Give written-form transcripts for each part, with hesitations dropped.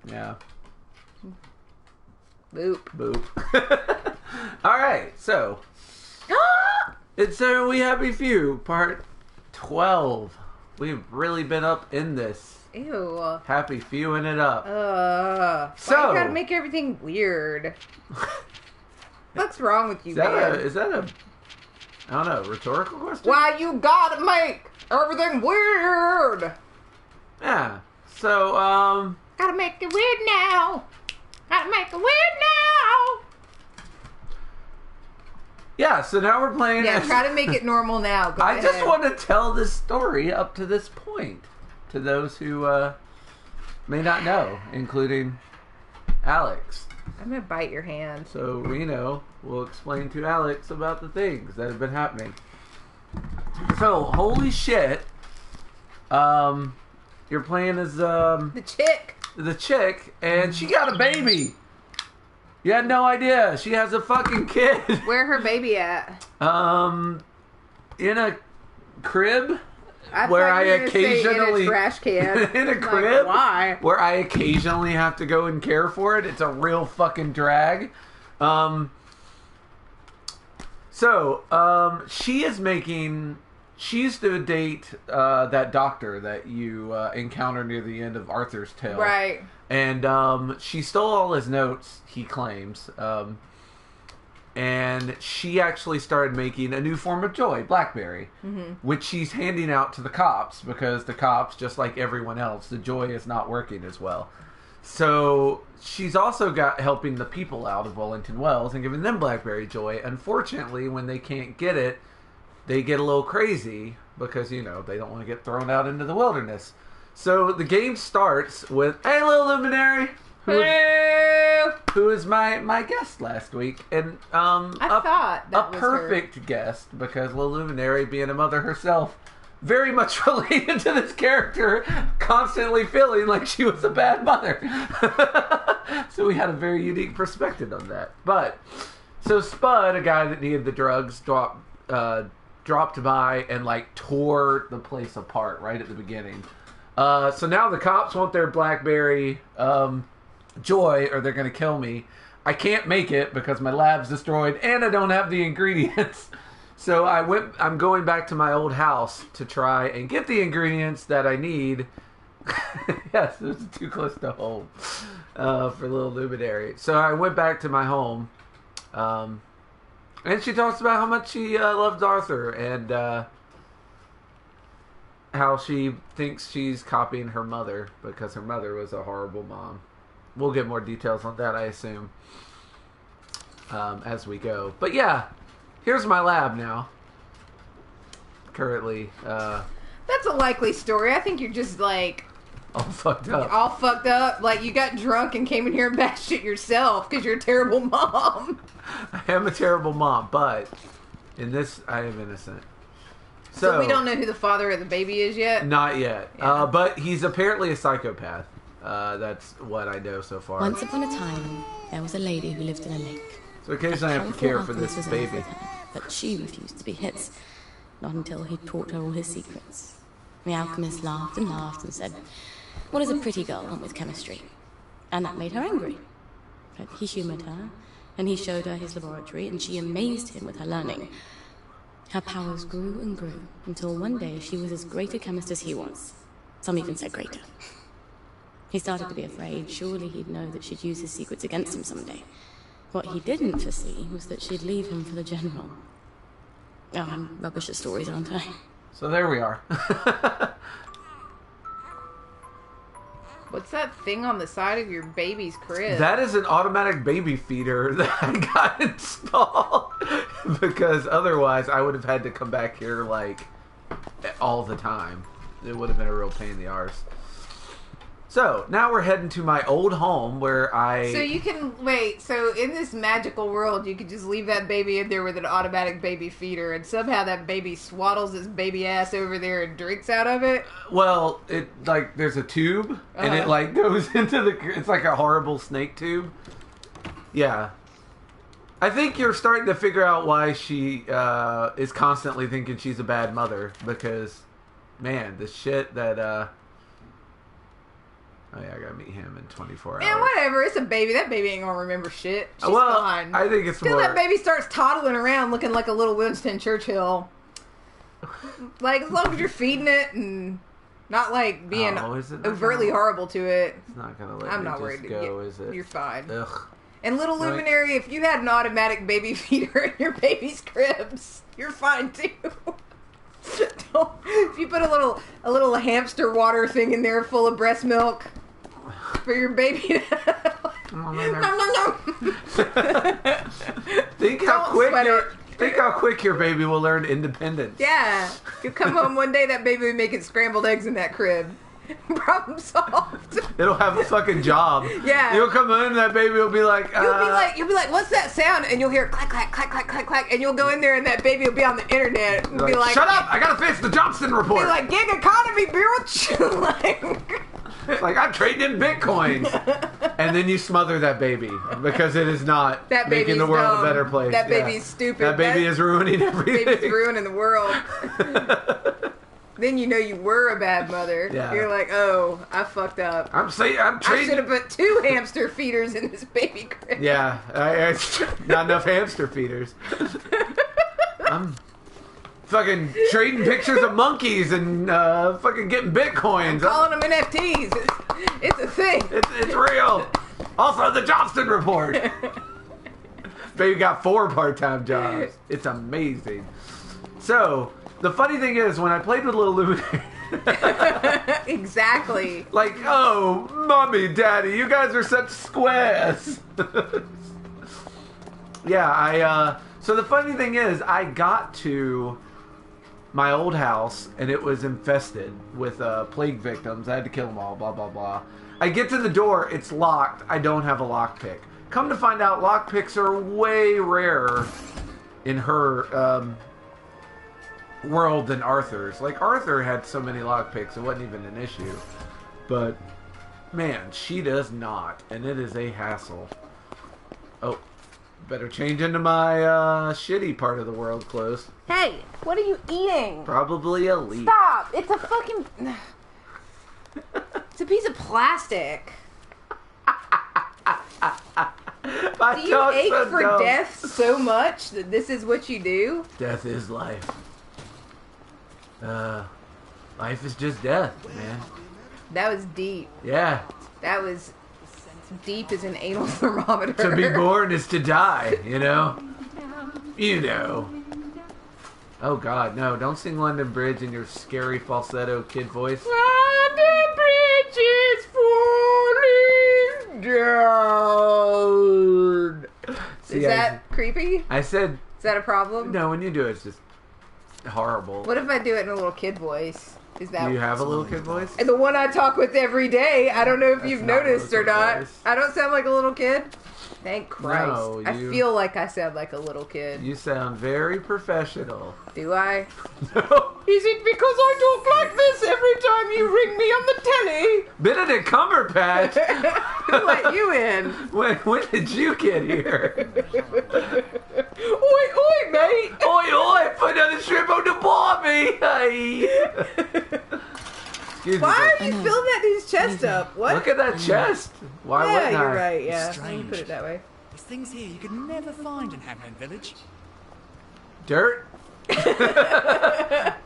Yeah. Boop. Boop. All right, so it's We Happy Few, part 12. We've really been up in this. Ew. Happy Fewing it up. So why you gotta make everything weird? What's wrong with you, man? Is that a I don't know, rhetorical question? Why you gotta make everything weird? Yeah. So, Gotta make it weird now. Gotta make it weird now. Yeah, so now we're playing... Yeah, try to make it normal now. Go ahead. just want to tell this story up to this point to those who may not know, including Alex. I'm gonna bite your hand. So Reno will explain to Alex about the things that have been happening. So, holy shit. You're playing as The chick, and she got a baby. You had no idea. She has a fucking kid. Where her baby at? In a crib. I Where thought I you were gonna say occasionally in a trash can. in a Like, crib. why? Where I occasionally have to go and care for it. It's a real fucking drag. She is making. She used to date that doctor that you encounter near the end of Arthur's Tale. Right. And she stole all his notes, he claims. And she actually started making a new form of joy, BlackBerry, which she's handing out to the cops because the cops, just like everyone else, the joy is not working as well. So she's also got helping the people out of Wellington Wells and giving them BlackBerry joy. Unfortunately, when they can't get it, they get a little crazy because, they don't want to get thrown out into the wilderness. So the game starts with, hey, little luminary, who is my guest last week, and I thought that a was perfect guest because little luminary, being a mother herself, very much related to this character, constantly feeling like she was a bad mother. So we had a very unique perspective on that. But so Spud, a guy that needed the drugs, dropped by and tore the place apart right at the beginning. So now the cops want their BlackBerry joy, or they're going to kill me. I can't make it because my lab's destroyed and I don't have the ingredients. So I'm going back to my old house to try and get the ingredients that I need. Yes, it was too close to home for little luminary. So I went back to my home. And she talks about how much she loves Arthur and how she thinks she's copying her mother because her mother was a horrible mom. We'll get more details on that, I assume, as we go. But yeah, here's my lab now. Currently. That's a likely story. I think you're just all fucked up. All fucked up. You got drunk and came in here and bashed it yourself because you're a terrible mom. I am a terrible mom, but in this, I am innocent. So we don't know who the father of the baby is yet? Not yet. Yeah. But he's apparently a psychopath. That's what I know so far. Once upon a time, there was a lady who lived in a lake. So occasionally I have to care for this baby. But she refused to be his. Not until he taught her all his secrets. The alchemist laughed and said, "What does a pretty girl want with chemistry?" And that made her angry. But he humoured her, and he showed her his laboratory, and she amazed him with her learning. Her powers grew and grew, until one day she was as great a chemist as he was. Some even said greater. He started to be afraid. Surely he'd know that she'd use his secrets against him someday. What he didn't foresee was that she'd leave him for the general. Oh, I'm rubbish at stories, aren't I? So there we are. What's that thing on the side of your baby's crib? That is an automatic baby feeder that I got installed. Because otherwise I would have had to come back here all the time. It would have been a real pain in the arse. So, now we're heading to my old home where So you can, wait, so in this magical world, you could just leave that baby in there with an automatic baby feeder, and somehow that baby swaddles his baby ass over there and drinks out of it? Well, there's a tube, and it, goes into it's like a horrible snake tube. Yeah. I think you're starting to figure out why she is constantly thinking she's a bad mother, because, man, the shit that, Oh yeah, I gotta meet him in 24 Man, hours. whatever. It's a baby. That baby ain't gonna remember shit. She's Well, fine. I think it's Till more... that baby starts toddling around looking like a little Winston Churchill. Like, as long as you're feeding it and not, like, being Oh, is it not overtly gonna- horrible to it. It's not gonna let I'm me not just worried to go, get, is it? You're fine. Ugh. And Little Right. Luminary, if you had an automatic baby feeder in your baby's cribs, you're fine too. If you put a little hamster water thing in there full of breast milk for your baby to nom, nom, nom. Think how Don't quick sweat your it. think how quick your baby will learn independence. Yeah. You come home one day, that baby will be making scrambled eggs in that crib. Problem solved. It'll have a fucking job. Yeah. You'll come in and that baby will be like, You'll be like, what's that sound? And you'll hear clack, clack, clack, clack, clack, clack. And you'll go in there and that baby will be on the internet and be like, shut up! I gotta finish the Johnston report. be like, gig economy, bitch. Like, I'm trading in Bitcoins. And then you smother that baby because it is not That making baby's the world dumb. a better place. That Yeah. baby's stupid. That baby is ruining everything. Baby's ruining the world. Then you know you were a bad mother. Yeah. You're like, oh, I fucked up. I'm I should trading. have put 2 hamster feeders in this baby crib. Yeah, not enough hamster feeders. I'm fucking trading pictures of monkeys and fucking getting bitcoins. Calling them NFTs. It's a thing. It's real. Also, the Johnston report. Baby got 4 part-time jobs. It's amazing. So, the funny thing is, when I played with Little Luminary, Exactly. like, oh, mommy, daddy, you guys are such squares. Yeah, so the funny thing is, I got to my old house, and it was infested with plague victims. I had to kill them all, blah, blah, blah. I get to the door, it's locked. I don't have a lockpick. Come to find out, lockpicks are way rarer in her world than Arthur's. Like, Arthur had so many lockpicks, it wasn't even an issue. But, man, she does not, and it is a hassle. Oh, better change into my shitty part of the world clothes. Hey, what are you eating? Probably a leaf. Stop! It's a fucking... It's a piece of plastic. My Do you tongue's ache so for dumb. death so much that this is what you do? Death is life. Life is just death, man. That was deep. Yeah. That was deep as an anal thermometer. To be born is to die, you know? You know. Oh god, no, don't sing London Bridge in your scary falsetto kid voice. London Bridge is falling down. See, Is that creepy? I said, Is that a problem? no, when you do it, it's just horrible. What if I do it in a little kid voice? Is that Do you have a little kid voice? And the one I talk with every day. I don't know if That's you've not noticed or Rosa's not. voice. I don't sound like a little kid. Thank Christ. No, I you- feel like I sound like a little kid. You sound very professional. Do I? No. Is it because I talk like this every time you ring me on the telly? Benedict Cumberbatch? Who let you in? when did you get here? Oi, oi, mate! Oi, oi, put another shrimp on the barbie! Hey. Excuse Why me. are you filling that dude's chest up? What? Look at that chest. Why yeah, wouldn't you're I? right, yeah. It's When you put strange. it that way. There's things here you could never find in Hamlin Village. Dirt?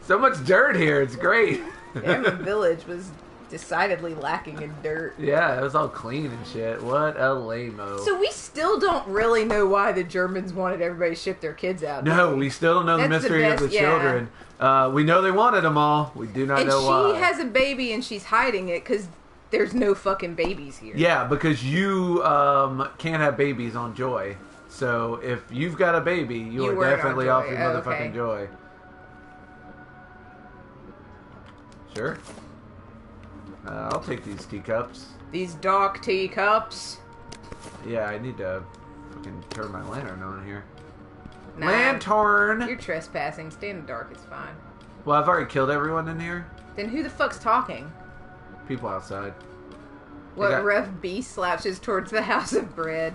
So much dirt here, it's great. Hammond Village was decidedly lacking in dirt. Yeah, it was all clean and shit. What a lame-o. So we still don't really know why the Germans wanted everybody to ship their kids out. No, we still don't know the That's the mystery of best, the yeah. children. We know they wanted them all. We do not And know why. she has a baby and she's hiding it because there's no fucking babies here. Yeah, because you can't have babies on Joy. So if you've got a baby, you are weren't on definitely Joy. off your Oh, motherfucking okay. Joy. Sure. I'll take these teacups. These dark teacups. Yeah, I need to fucking turn my lantern on here. Nah, Lantern! You're trespassing. Stay in the dark. It's fine. Well, I've already killed everyone in here. Then who the fuck's talking? People outside. What got- rough beast slouches towards the house of bread?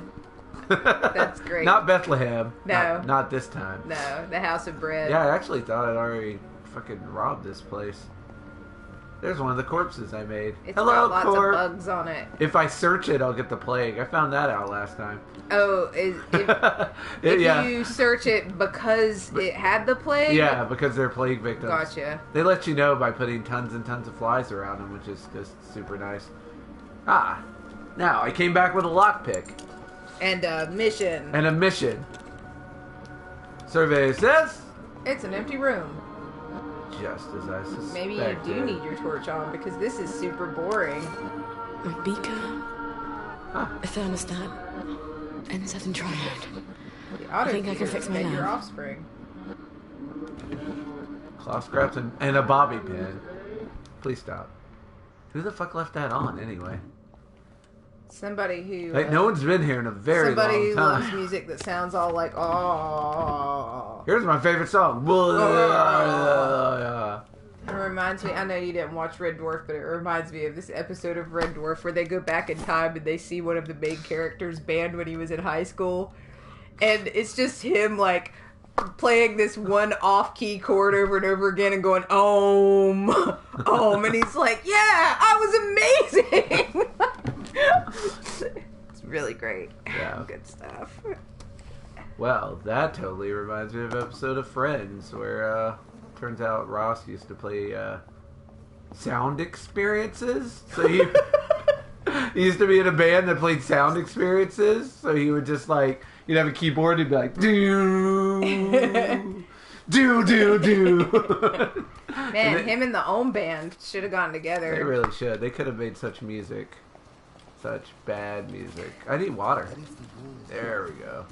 That's great. Not Bethlehem. No. Not this time. No, the house of bread. Yeah, I actually thought I'd already fucking robbed this place. There's one of the corpses I made. It's Hello, got lots corpse. of bugs on it. If I search it, I'll get the plague. I found that out last time. Oh, if you search it because it had the plague? Yeah, because they're plague victims. Gotcha. They let you know by putting tons and tons of flies around them, which is just super nice. Ah, now I came back with a lockpick. And a mission. And a mission. Survey says... It's an empty room. Just as I suspected. Maybe you do need your torch on because this is super boring. A beaker, Huh. a thermostat, and Saturn triad. The auto think I can fix my your lamp. offspring. Cloth scraps and a bobby pin. Please stop. Who the fuck left that on anyway? Somebody who... Like, no one's been here in a very somebody long who time. loves music that sounds all like, oh. Here's my favorite song. It reminds me, I know you didn't watch Red Dwarf, but it reminds me of this episode of Red Dwarf where they go back in time and they see one of the main characters' band when he was in high school. And it's just him, like, playing this one off-key chord over and over again and going, Om. And he's like, yeah, I was amazing. It's really great. Yeah. Good stuff. Well, that totally reminds me of an episode of Friends where, turns out Ross used to play, sound experiences. So he used to be in a band that played sound experiences. So he would just, like, you'd have a keyboard and he'd be like, do, do. Man, him and the Ohm band should have gone together. They really should. They could have made such music. Such bad music. I need water. There we go.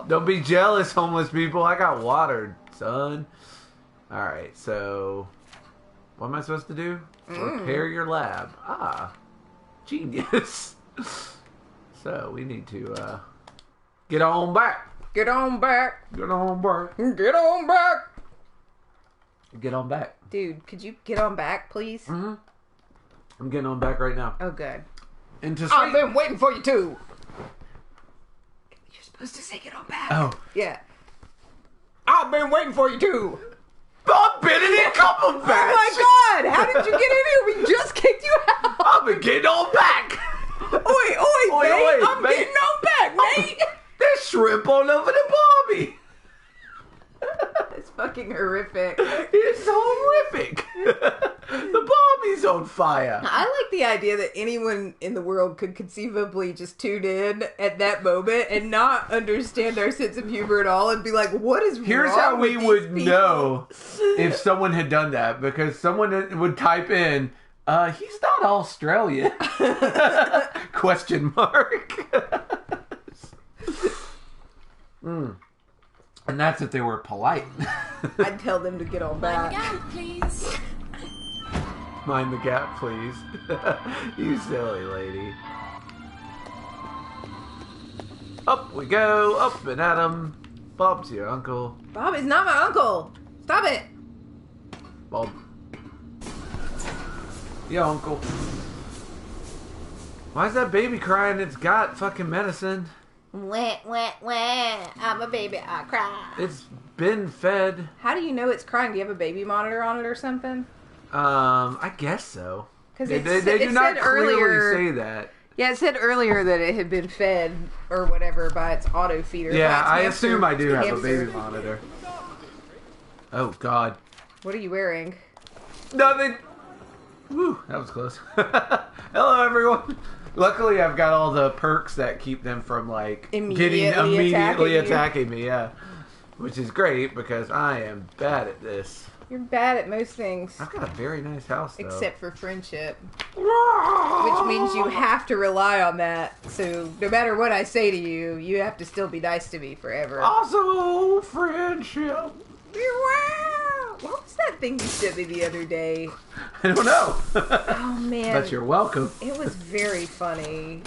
Don't be jealous, homeless people. I got water, son. Alright, so... what am I supposed to do? Repair your lab. Ah. Genius. So, we need to, get on back. Get on back. Get on back. Get on back. Get on back. Dude, could you get on back, please? Mm-hmm. I'm getting on back right now. Oh, good. Into I've been waiting for you, too. You're supposed to say get on back. Oh. Yeah. I've been waiting for you, too. Bob Benedict Cumberbatch! Oh, my God. How did you get in here? We just kicked you out. I've been getting on back! Oi, mate. I'm mate. getting on back, mate. There's shrimp all over the Bobby! It's fucking horrific. It's horrific! The Bobby's on fire! I like the idea that anyone in the world could conceivably just tune in at that moment and not understand our sense of humor at all and be like, what is Here's wrong how with we these would people? know if someone had done that, because someone would type in, he's not Australian. Question mark. And that's if they were polite. I'd tell them to get on back. Please. Mind the gap, please. You silly lady. Up we go, up and at 'em. Bob's your uncle. Bob is not my uncle. Stop it. Bob. Yeah, uncle. Why is that baby crying? It's got fucking medicine. Wah, wah, wah. I'm a baby. I cry. It's been fed. How do you know it's crying? Do you have a baby monitor on it or something? I guess so. Because They do not clearly say that. Yeah, it said earlier that it had been fed or whatever by its auto feeder. Yeah, by I its assume I do have a hamster. baby monitor. Oh, God. What are you wearing? Nothing. Woo, that was close. Hello, everyone. Luckily, I've got all the perks that keep them from, like, immediately attacking me, yeah. Which is great, because I am bad at this. You're bad at most things. I've got a very nice house, though. Except for friendship. Which means you have to rely on that. So, no matter what I say to you, you have to still be nice to me forever. Also, friendship. What was that thing you sent me the other day? I don't know. Oh, man. But you're welcome. It was very funny.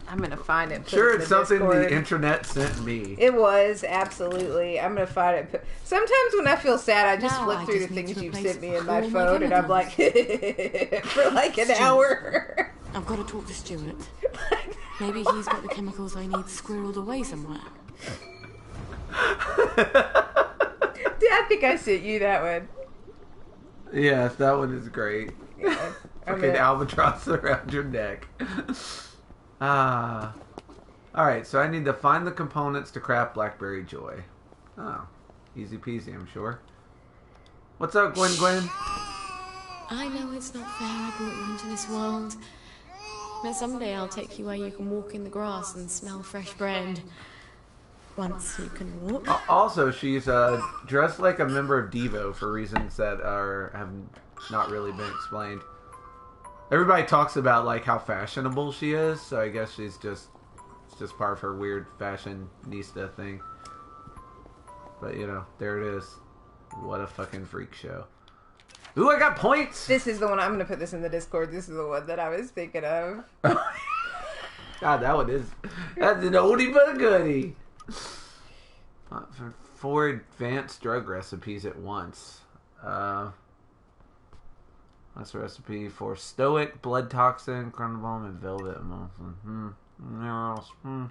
I'm going to find it. Sure, it's something Discord. the internet sent me. It was, absolutely. I'm going to find it. Sometimes when I feel sad, I just Now flip I through just the need things to you've replace sent me in all my my phone, and I'm like, for like an hour. I've got to talk to Stuart. Maybe he's got the chemicals I need squirreled away somewhere. Yeah, I think I sent you that one. Yes, that one is great. Yeah. Fucking albatross around your neck. Alright, so I need to find the components to craft Blackberry Joy. Oh, easy peasy, I'm sure. What's up, Gwen? I know it's not fair I brought you into this world. But someday I'll take you where you can walk in the grass and smell fresh bread. Once you can walk. Also, she's dressed like a member of Devo for reasons that have not really been explained. Everybody talks about like how fashionable she is, so I guess it's just part of her weird fashionista thing. But you know, there it is. What a fucking freak show. Ooh, I got points! This is the one, I'm going to put this in the Discord. This is the one that I was thinking of. God, that's an oldie but a goodie. For 4 advanced drug recipes at once. That's a recipe for Stoic, Blood Toxin, Chronobomb, and Velvet Emulsion.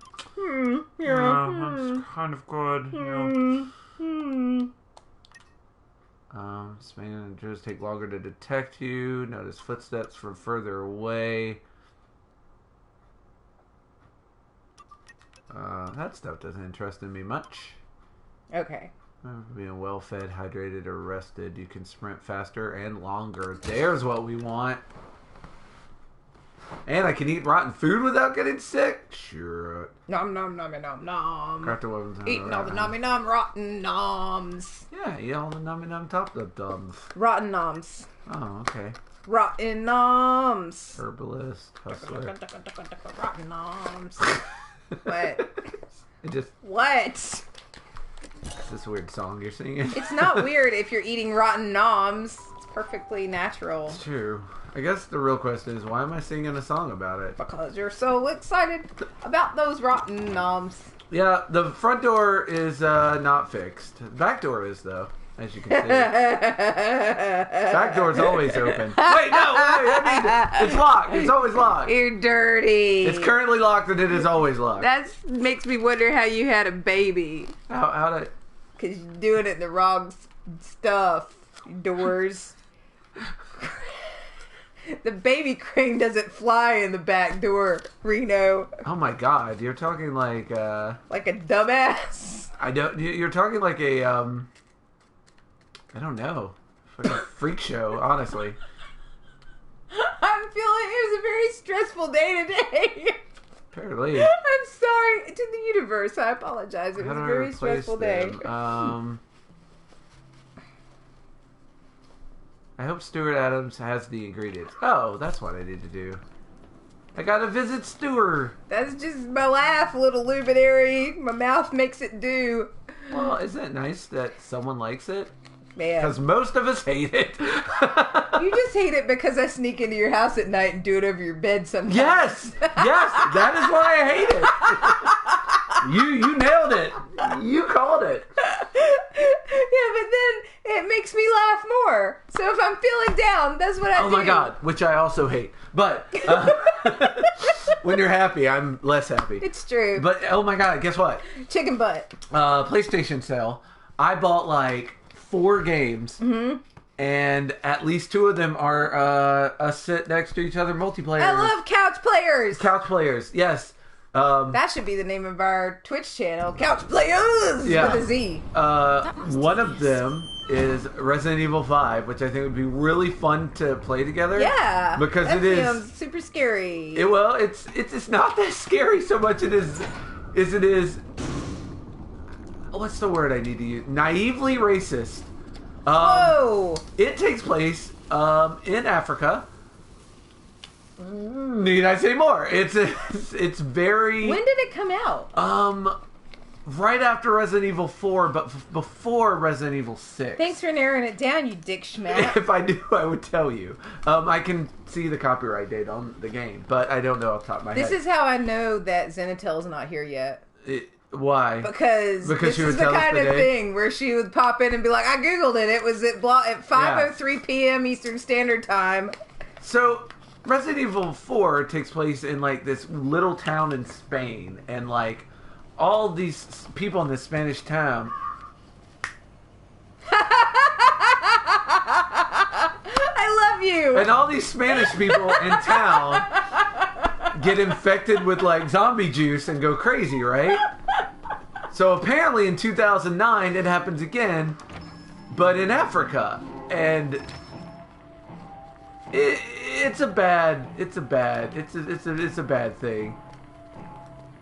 That's kind of good. Spain and Jews take longer to detect you. Notice footsteps from further away. That stuff doesn't interest me much. Okay. Being well-fed, hydrated, or rested, you can sprint faster and longer. There's what we want. And I can eat rotten food without getting sick? Sure. Nom nom nom nom nom. Craft a weapons. Eating all the nommy nom rotten noms. Yeah, eat all the nummy num top the dums. Rotten noms. Oh, okay. Rotten noms. Herbalist, hustler. Rotten noms. What? It just... What? It's this weird song you're singing. It's not weird if you're eating rotten noms. It's perfectly natural. It's true. I guess the real question is, why am I singing a song about it? Because you're so excited about those rotten noms. Yeah, the front door is not fixed. The back door is, though, as you can see. Back door's always open. Wait, no, I mean, it's locked. It's always locked. You're dirty. It's currently locked, and it is always locked. That makes me wonder how you had a baby. How did... Because you're doing it the wrong stuff. Doors. The baby crane doesn't fly in the back door, Reno. Oh my god, you're talking like Like a dumbass. you're talking like a I don't know. Fucking freak show, honestly. I'm feeling it was a very stressful day today. Apparently. I'm sorry to the universe. I apologize. It was a very stressful day. I hope Stuart Adams has the ingredients. Oh, that's what I need to do. I gotta visit Stuart. That's just my laugh, little luminary. My mouth makes it do. Well, isn't it nice that someone likes it? Man. Because most of us hate it. You just hate it because I sneak into your house at night and do it over your bed sometimes. Yes! Yes! That is why I hate it. You nailed it. You called it. Yeah, but then it makes me laugh more. So if I'm feeling down, that's what I do. Oh my god, which I also hate. But when you're happy, I'm less happy. It's true. But oh my god, guess what? Chicken butt. PlayStation sale. I bought like 4 games. Mm-hmm. And at least 2 of them are sit next to each other multiplayer. I love couch players. Couch players, yes. That should be the name of our Twitch channel. Couch players Yeah. with a Z. One of them is Resident Evil 5, which I think would be really fun to play together. Yeah. Because that it is sounds super scary. It's not that scary so much it is what's the word I need to use? Naively racist. Whoa! It takes place in Africa. Need I say more? It's very... When did it come out? Right after Resident Evil 4, but before Resident Evil 6. Thanks for narrowing it down, you dick schmack. If I do, I would tell you. I can see the copyright date on the game, but I don't know off the top of my head. This is how I know that Zenatel's not here yet. Why? Because this she would is the tell us kind the of day? thing where she would pop in and be like, I googled it. It was at 5:03 p.m. Eastern Standard Time. So, Resident Evil 4 takes place in, like, this little town in Spain, and, like, all these people in this Spanish town... you. And all these Spanish people in town get infected with like zombie juice and go crazy, right? So apparently in 2009 it happens again, but in Africa, and it's a bad thing.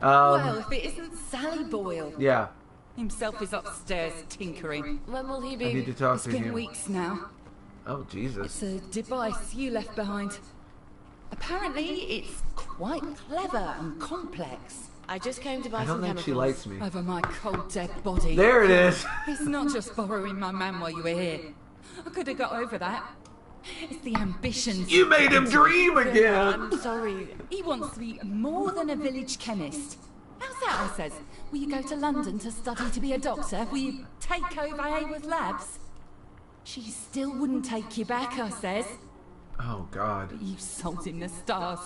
Well, if it isn't Sally Boyle. Yeah, Himself is upstairs tinkering. When will he I need to be? talk It's to been him. weeks now. Oh Jesus! It's a device you left behind. Apparently, it's quite clever and complex. I just came to buy I don't some think chemicals. she likes me. Over my cold, dead body. There it is. It's not just borrowing my man while you were here. I could have got over that. It's the ambitions. You made him dream again. I'm sorry. He wants to be more than a village chemist. How's that, I says? Will you go to London to study to be a doctor? Will you take over Haworth Labs? She still wouldn't take you back, I says. Oh God. You sold him the stars.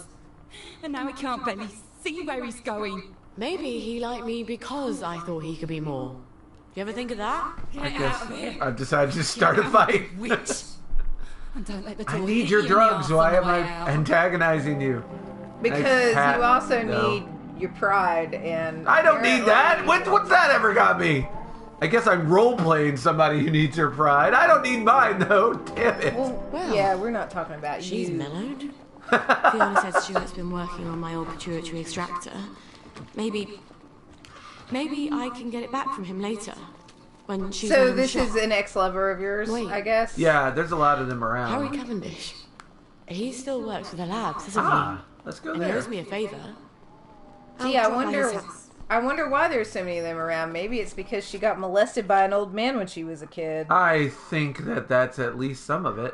And now he can't barely see where he's going. Maybe he liked me because I thought he could be more. Do you ever think of that? I Get guess out of here. I've decided to start a fight. Witch. And don't let the door I need hit your you in the drugs. arse Why on am the way I out. antagonizing you? Because Pat, you also no. need your pride, and I don't need that. apparently- What's that ever got me? I guess I'm role playing somebody who needs her pride. I don't need mine though. Damn it. Well, yeah, we're not talking about She's you. mellowed. Fiona said Stuart's been working on my old pituitary extractor. Maybe I can get it back from him later. When she's So on this shop. is an ex-lover of yours, Wait. I guess. Yeah, there's a lot of them Harry around. Cavendish. He still works for the labs, doesn't Ah, let's he? go And he there. owes me a favour. Gee, I'll I drop by wonder. his house. I wonder why there's so many of them around. Maybe it's because she got molested by an old man when she was a kid. I think that's at least some of it.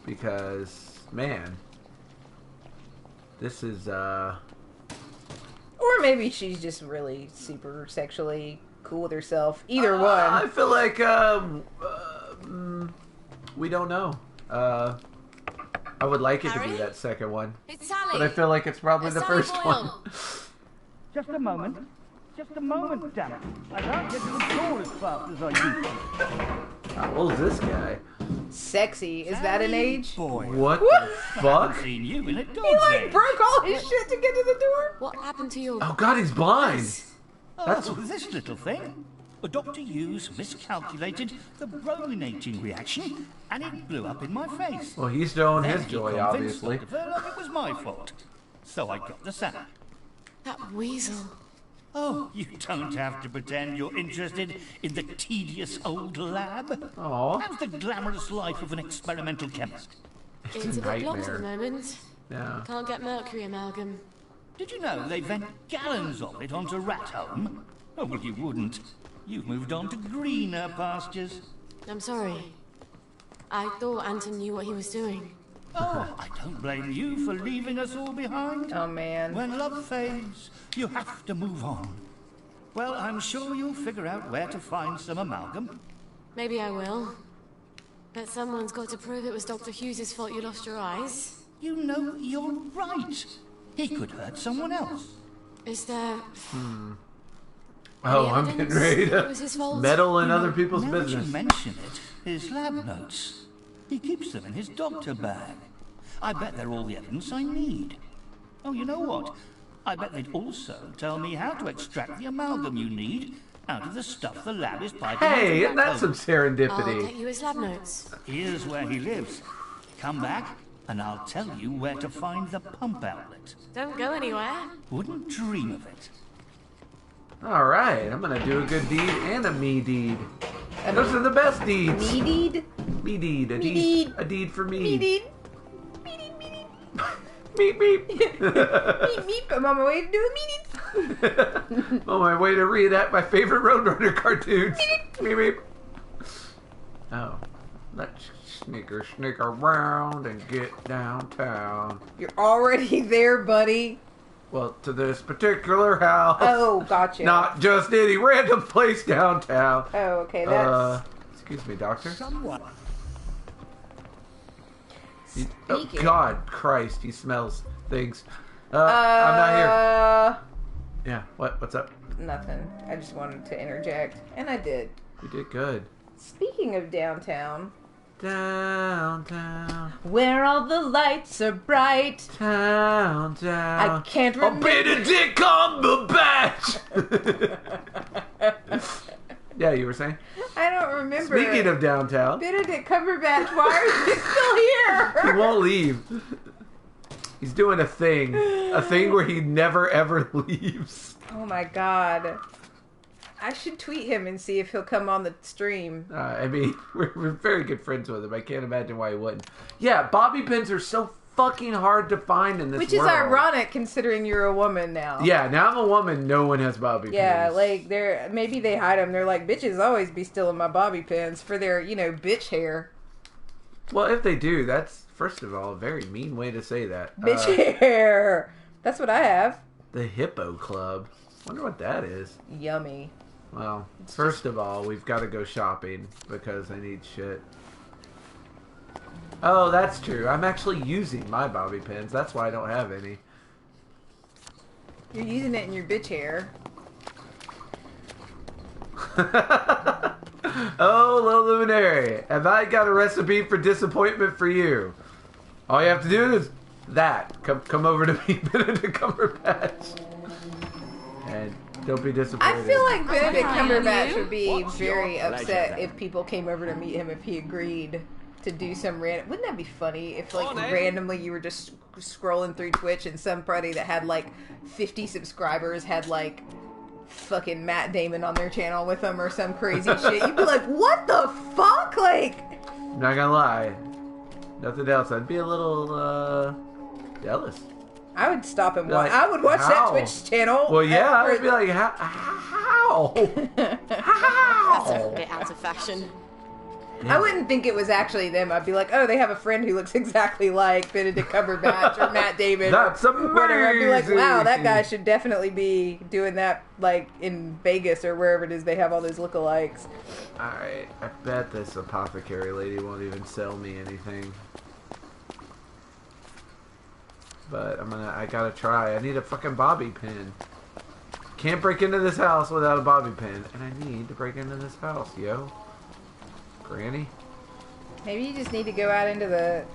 Because man, this is Or maybe she's just really super sexually cool with herself. Either I one. feel like we don't know. I would like it to be Harry? that second one, It's Sally. but I feel like it's probably It's the Sally first Boyle. one. Just a moment. Just a moment, damn it. I can't get to the door as fast as I used to. How old is this guy? Sexy. Is that an age? Boy, What the fuck? seen you in a dog's He like age. broke all his shit to get to the door. What happened to your... Oh God, he's blind. That's- Oh, this little thing. Dr. Hughes miscalculated the brominating reaction, and it blew up in my face. Well, he's showing Then his he joy, convinced obviously. Dr. Verloc it was my fault. So I got the sack. That weasel. Oh, you don't have to pretend you're interested in the tedious old lab. Aw. How's the glamorous life of an experimental chemist? It's a bit blocked at the nightmare. moment. Yeah. Can't get mercury amalgam. Did you know they vent gallons of it onto Rat Home? Oh, well, you wouldn't. You've moved on to greener pastures. I'm sorry. I thought Anton knew what he was doing. Oh, I don't blame you for leaving us all behind. Oh man. When love fades, you have to move on. Well, I'm sure you'll figure out where to find some amalgam. Maybe I will. But someone's got to prove it was Dr. Hughes' fault you lost your eyes. You know, you're right. He could hurt someone else. Is there... Oh, any I'm evidence getting ready it was his to fault? meddle in You other know, people's now that business. you mention it, his lab notes. He keeps them in his doctor bag. I bet they're all the evidence I need. Oh, you know what? I bet they'd also tell me how to extract the amalgam you need out of the stuff the lab is piping Hey, onto isn't that Rat some Home. I'll get serendipity? you his lab notes. Here's where he lives. Come back, and I'll tell you where to find the pump outlet. Don't go anywhere. Wouldn't dream of it. All right, I'm gonna do a good deed and a me deed. Those are the best deeds. Meated? Me deed, a Me deed, deed. a deed for me. Meated? Beep beep. Meep meep. I'm on my way to do a meeting. On my way to reenact my favorite Roadrunner cartoons. Beep beep. Oh, let's sneak around and get downtown. You're already there, buddy. Well, to this particular house. Oh, gotcha. Not just any random place downtown. Oh, okay. That's Excuse me, doctor. Somewhat. Oh, Speaking. God, Christ, he smells things. I'm not here. Yeah, what's up? Nothing. I just wanted to interject, and I did. You did good. Speaking of downtown, Downtown. Where all the lights are bright. Downtown. I can't Oh, remember. Benedict Cumberbatch! Yeah, you were saying? I don't remember. Speaking of downtown, Benedict Cumberbatch, why are you still he here? won't leave. He's doing a thing where he never ever leaves. Oh my god. I should tweet him and see if he'll come on the stream. I mean, we're very good friends with him. I can't imagine why he wouldn't. Yeah, bobby pins are so fucking hard to find in this Which world. is ironic considering you're a woman now. Yeah, now I'm a woman, no one has bobby Yeah, pins. like maybe they hide them. They're like, bitches always be stealing my bobby pins for their, bitch hair. Well, if they do, that's, first of all, a very mean way to say that. Bitch hair. That's what I have. The Hippo Club. Wonder what that is. Yummy. Well, first of all, we've got to go shopping because I need shit. Oh, that's true. I'm actually using my bobby pins. That's why I don't have any. You're using it in your bitch hair. Oh, little luminary. Have I got a recipe for disappointment for you? All you have to do is that. Come over to me, Benedict Cumberbatch. And don't be disappointed. I feel like Benedict Hi, Cumberbatch you? would be What's very your upset pleasure? if people came over to meet him if he agreed to do some random. Wouldn't that be funny if randomly you were just scrolling through Twitch and somebody that had 50 subscribers had fucking Matt Damon on their channel with them or some crazy shit? You'd be like, what the fuck? I'm not gonna lie. Nothing else. I'd be a little, jealous. I would stop and watch. Like, I would watch that how? Twitch channel. Well, yeah, I for- would be like, how? That's a How? bit out of fashion. I wouldn't think it was actually them. I'd be like, oh, they have a friend who looks exactly like Benedict Cumberbatch or Matt Damon. That's or whatever. I'd be like, wow, that amazing. guy should definitely be doing that in Vegas or wherever it is they have all those lookalikes. Alright, I bet this apothecary lady won't even sell me anything. But I gotta try. I need a fucking bobby pin. Can't break into this house without a bobby pin. And I need to break into this house, yo. Granny? Maybe you just need to go out into the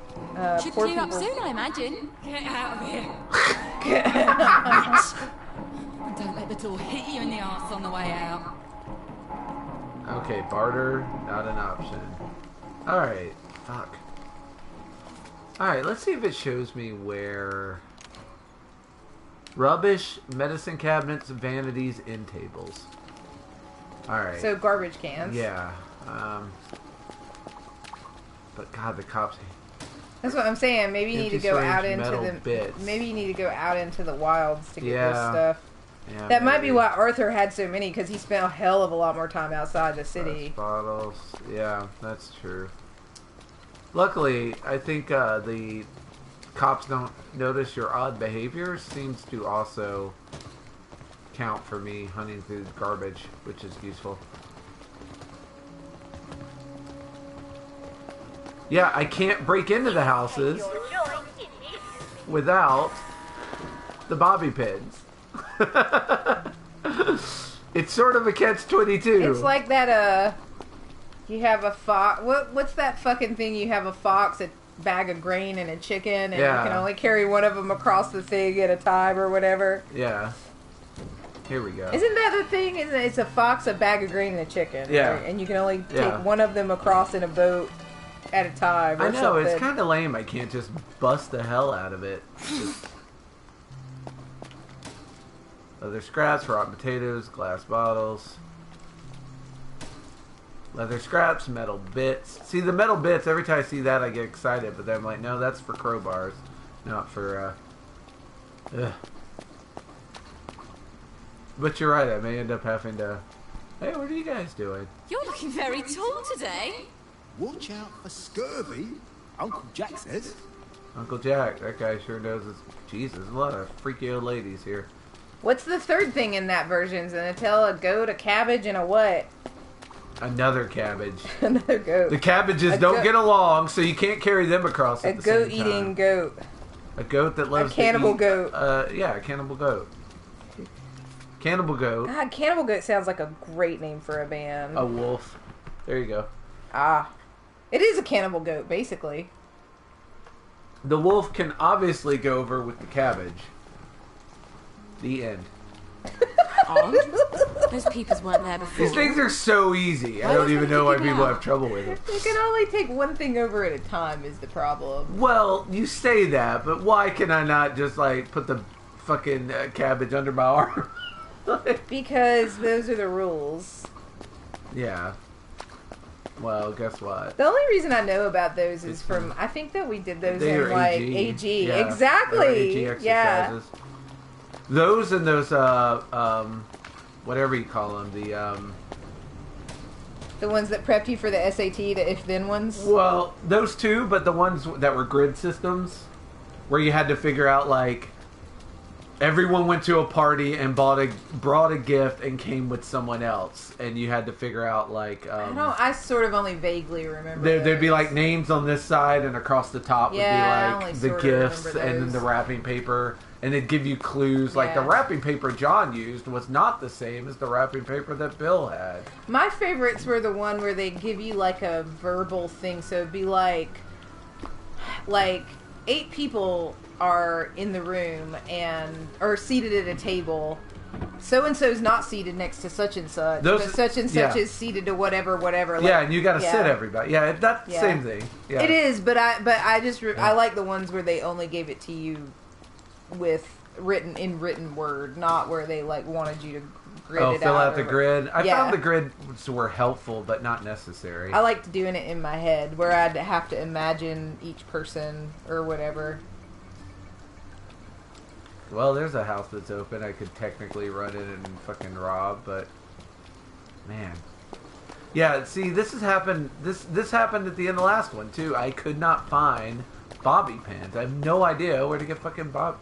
Should poor clear up people. soon, I imagine. Get out of here. And don't let the door hit you in the arse on the way out. Okay, barter, not an option. Alright, fuck. Alright, let's see if it shows me where... Rubbish, medicine cabinets, vanities, end tables. Alright. So garbage cans. Yeah. But God, the cops. That's what I'm saying. Maybe you need to Empty go strange out into metal the. bits. Maybe you need to go out into the wilds to get this Yeah. stuff. Yeah, That might be maybe. why Arthur had so many, because he spent a hell of a lot more time outside the city. Glass bottles. Yeah, that's true. Luckily, I think the cops don't notice your odd behavior. Seems to also count for me hunting through garbage, which is useful. Yeah, I can't break into the houses without the bobby pins. It's sort of a catch-22. It's like that, you have a fox. What's that fucking thing? You have a fox, a bag of grain, and a chicken, and Yeah. you can only carry one of them across the thing at a time or whatever. Yeah. Here we go. Isn't that the thing? It's a fox, a bag of grain, and a chicken. Yeah. right? And you can only take Yeah. one of them across in a boat at a time or I know, something. it's kind of lame. I can't just bust the hell out of it. Leather scraps, rotten potatoes, glass bottles. Leather scraps, metal bits. See, the metal bits, every time I see that, I get excited. But then I'm like, no, that's for crowbars. Not for, ugh. But you're right, I may end up having to... Hey, what are you guys doing? You're looking very tall today. Watch out for scurvy, Uncle Jack says. Uncle Jack, that guy sure knows his... Jesus, a lot of freaky old ladies here. What's the third thing in that version? Is it a goat, a cabbage, and a what? Another cabbage. Another goat. The cabbages A don't goat- get along, so you can't carry them across A at the same time. goat-eating goat. A goat that loves cannibal to eat, goat. Yeah, a cannibal goat. Cannibal goat. God, Cannibal Goat sounds like a great name for a band. A wolf. There you go. Ah. It is a cannibal goat, basically. The wolf can obviously go over with the cabbage. The end. Odd. Those peepers weren't there before. These things are so easy. I Why don't was even it know why sticking people out? have trouble with them. You can only take one thing over at a time is the problem. Well, you say that, but why can I not just, like, put the fucking cabbage under my arm? Because those are the rules. Yeah. Well, guess what? The only reason I know about those is from, I think that we did those They in, are like, AG. AG. Yeah, Exactly. they're AG exercises. Yeah. Those and those, whatever you call them, The ones that prepped you for the SAT, the if-then ones. well, those two, but the ones that were grid systems, where you had to figure out, like, everyone went to a party and brought a gift and came with someone else, and you had to figure out, like, I sort of only vaguely remember there'd be those. like names on this side, and across the top Yeah, I would only be like the sort of gifts, remember and then those. the wrapping paper, and it'd give you clues. Like the Yeah. wrapping paper John used was not the same as the wrapping paper that Bill had. My favorites were the one where they give you like a verbal thing, so it'd be like 8 people are in the room and are seated at a table. So and so's not seated next to such and such, Those- but such and such yeah. is seated to whatever. Like, Yeah, and you got to yeah. sit everybody. Yeah, that's the Yeah. same thing. Yeah. It is, but I just I like the ones where they only gave it to you with written word, not where they like wanted you to grid Oh, it fill out. out the grid. I Yeah. found the grids were helpful, but not necessary. I liked doing it in my head, where I'd have to imagine each person or whatever. Well, there's a house that's open. I could technically run in and fucking rob, but man, yeah. See, this has happened. This happened at the end of the last one too. I could not find bobby pins. I have no idea where to get fucking bob.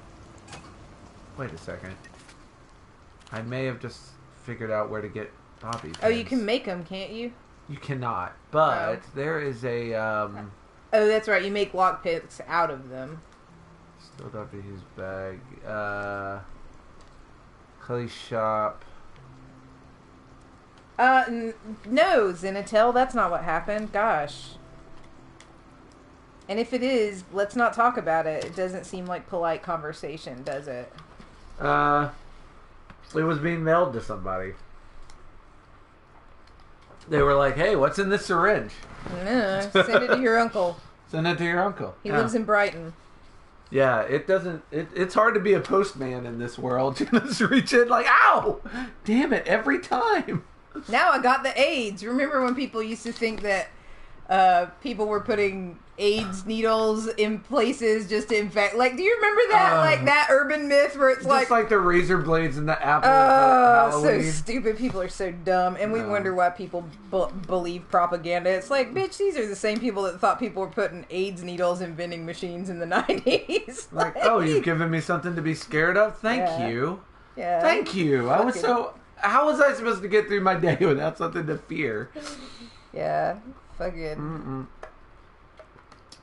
Wait a second. I may have just figured out where to get bobby pins. Oh, you can make them, can't you? You cannot, but Oh. there is a Oh, that's right. You make lockpicks out of them. still Dr. Hughes bag. Clay shop. No, Zenitel, that's not what happened. Gosh. And if it is, let's not talk about it. It doesn't seem like polite conversation, does it? It was being mailed to somebody. They were like, "Hey, what's in this syringe?" No, send it to your uncle. Send it to your uncle. He lives in Brighton. Yeah, it doesn't. It's hard to be a postman in this world. You just reach in like, "Ow! Damn it! Every time." Now I got the AIDS. Remember when people used to think that people were putting AIDS needles in places just to infect? Like, do you remember that? Like that urban myth where it's Just like the razor blades and the apple. oh, so Halloween. stupid. People are so dumb, and we No. wonder why people believe propaganda. It's like, bitch, these are the same people that thought people were putting AIDS needles in vending machines in the 90s. Like, oh, you've given me something to be scared of. Thank Yeah. you. Yeah. Thank you. I was Fucking- so. How was I supposed to get through my day without something to fear? Yeah. Fucking.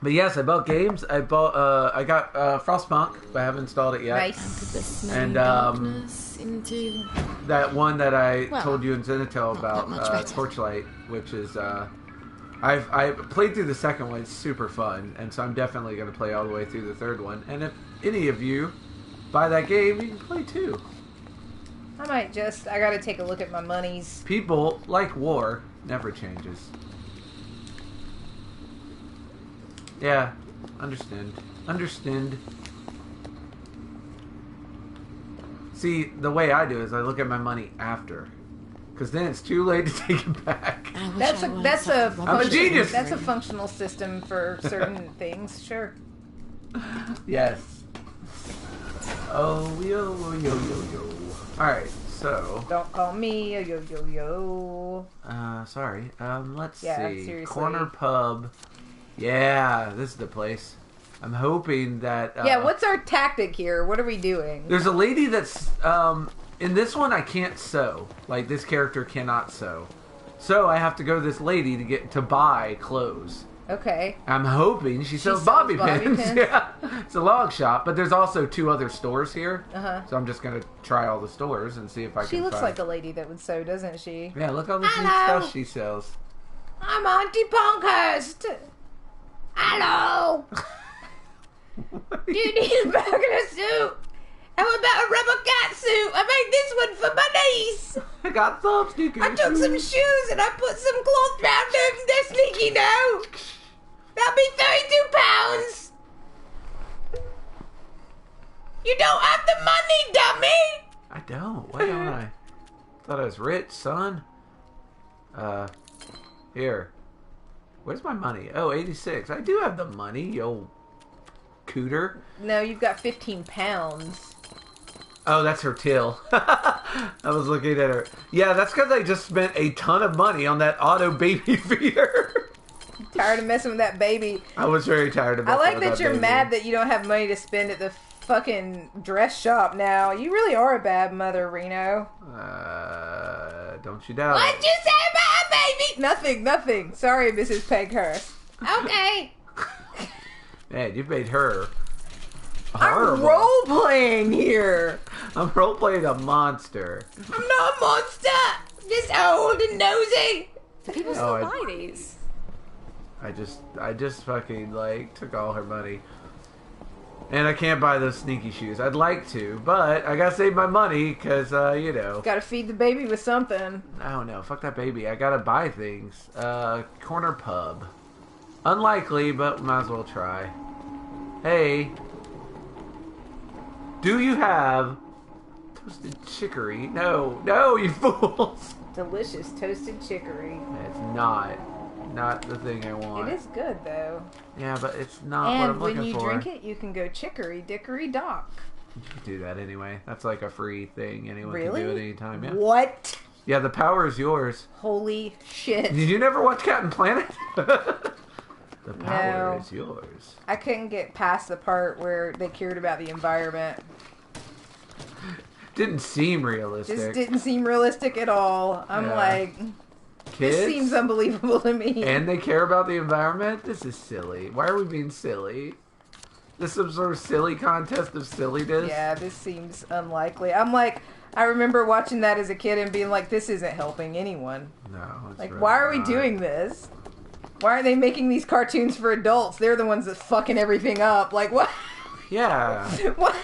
But yes, I bought games. I got Frostpunk, but I haven't installed it yet. Nice. Put the snowy And, darkness into... That one that I Well, told you in Zenitel about, not much better. Torchlight, which is I played through the second one. It's super fun, and so I'm definitely going to play all the way through the third one. And if any of you buy that game, you can play too. I might just. I gotta take a look at my monies. People like war never changes. Yeah, understand. See, the way I do is I look at my money after, because then it's too late to take it back. I wish That's I a weren't that's such a I'm a function- genius. That's a functional system for certain things. Sure. Yes. Oh, yo. Alright, so... Don't call me a yo. Sorry. Let's Yeah, see. seriously. Corner Pub. Yeah, this is the place. I'm hoping that... Yeah. What's our tactic here? What are we doing? There's a lady that's... in this one, I can't sew. Like, this character cannot sew. So, I have to go to this lady to buy clothes. Okay. I'm hoping she sells sells bobby bobby pins. pins? Yeah. It's a log shop, but there's also 2 other stores here. Uh-huh. So I'm just going to try all the stores and see if I She can looks find... like a lady that would sew, doesn't she? Yeah, look all this neat Hello. stuff she sells. I'm Auntie Ponkhurst. Hello. Do you need a burglar suit? How about a rubber cat suit? I made this one for my niece. I got some sneaky I took some shoes and I put some cloth around them. They're sneaky now. That'll be 32 pounds. You don't have the money, dummy. I don't. Why don't I? Thought I was rich, son. Here. Where's my money? Oh, 86. I do have the money, you old cooter. No, you've got 15 pounds. Oh, that's her till. I was looking at her. Yeah, that's because I just spent a ton of money on that auto baby feeder. Tired of messing with that baby. I was very tired of I messing like with that you're baby. mad that you don't have money to spend at the fucking dress shop now. You really are a bad mother, Reno. Don't you doubt What'd it. you say about a baby? Nothing. Sorry, Mrs. Peghurst. Okay. Man, you made her I'm horrible. role-playing here. I'm role-playing a monster. I'm not a monster. Just old and nosy. Do people Oh, still I- buy these? I just fucking, like, took all her money. And I can't buy those sneaky shoes. I'd like to, but I gotta save my money, because, you know. Gotta feed the baby with something. I don't know. Fuck that baby. I gotta buy things. Corner pub. Unlikely, but might as well try. Hey. Do you have toasted chicory? No, you fools. Delicious toasted chicory. It's not the thing I want. It is good, though. Yeah, but it's not what I'm And looking when you for. drink it, you can go chicory dickory dock. You can do that anyway. That's like a free thing. Anyone Really? can do it anytime. Yeah. What? Yeah, the power is yours. Holy shit. Did you never watch Captain Planet? The power No. is yours. I couldn't get past the part where they cared about the environment. Didn't seem realistic. This didn't seem realistic at all. I'm Yeah. like, Kids? this seems unbelievable to me. And they care about the environment? This is silly. Why are we being silly? This is some sort of silly contest of silliness? Yeah, this seems unlikely. I'm like, I remember watching that as a kid and being like, this isn't helping anyone. No. It's Like, really why are we not. doing this? Why aren't they making these cartoons for adults? They're the ones that fucking everything up. Like, what? Yeah. What?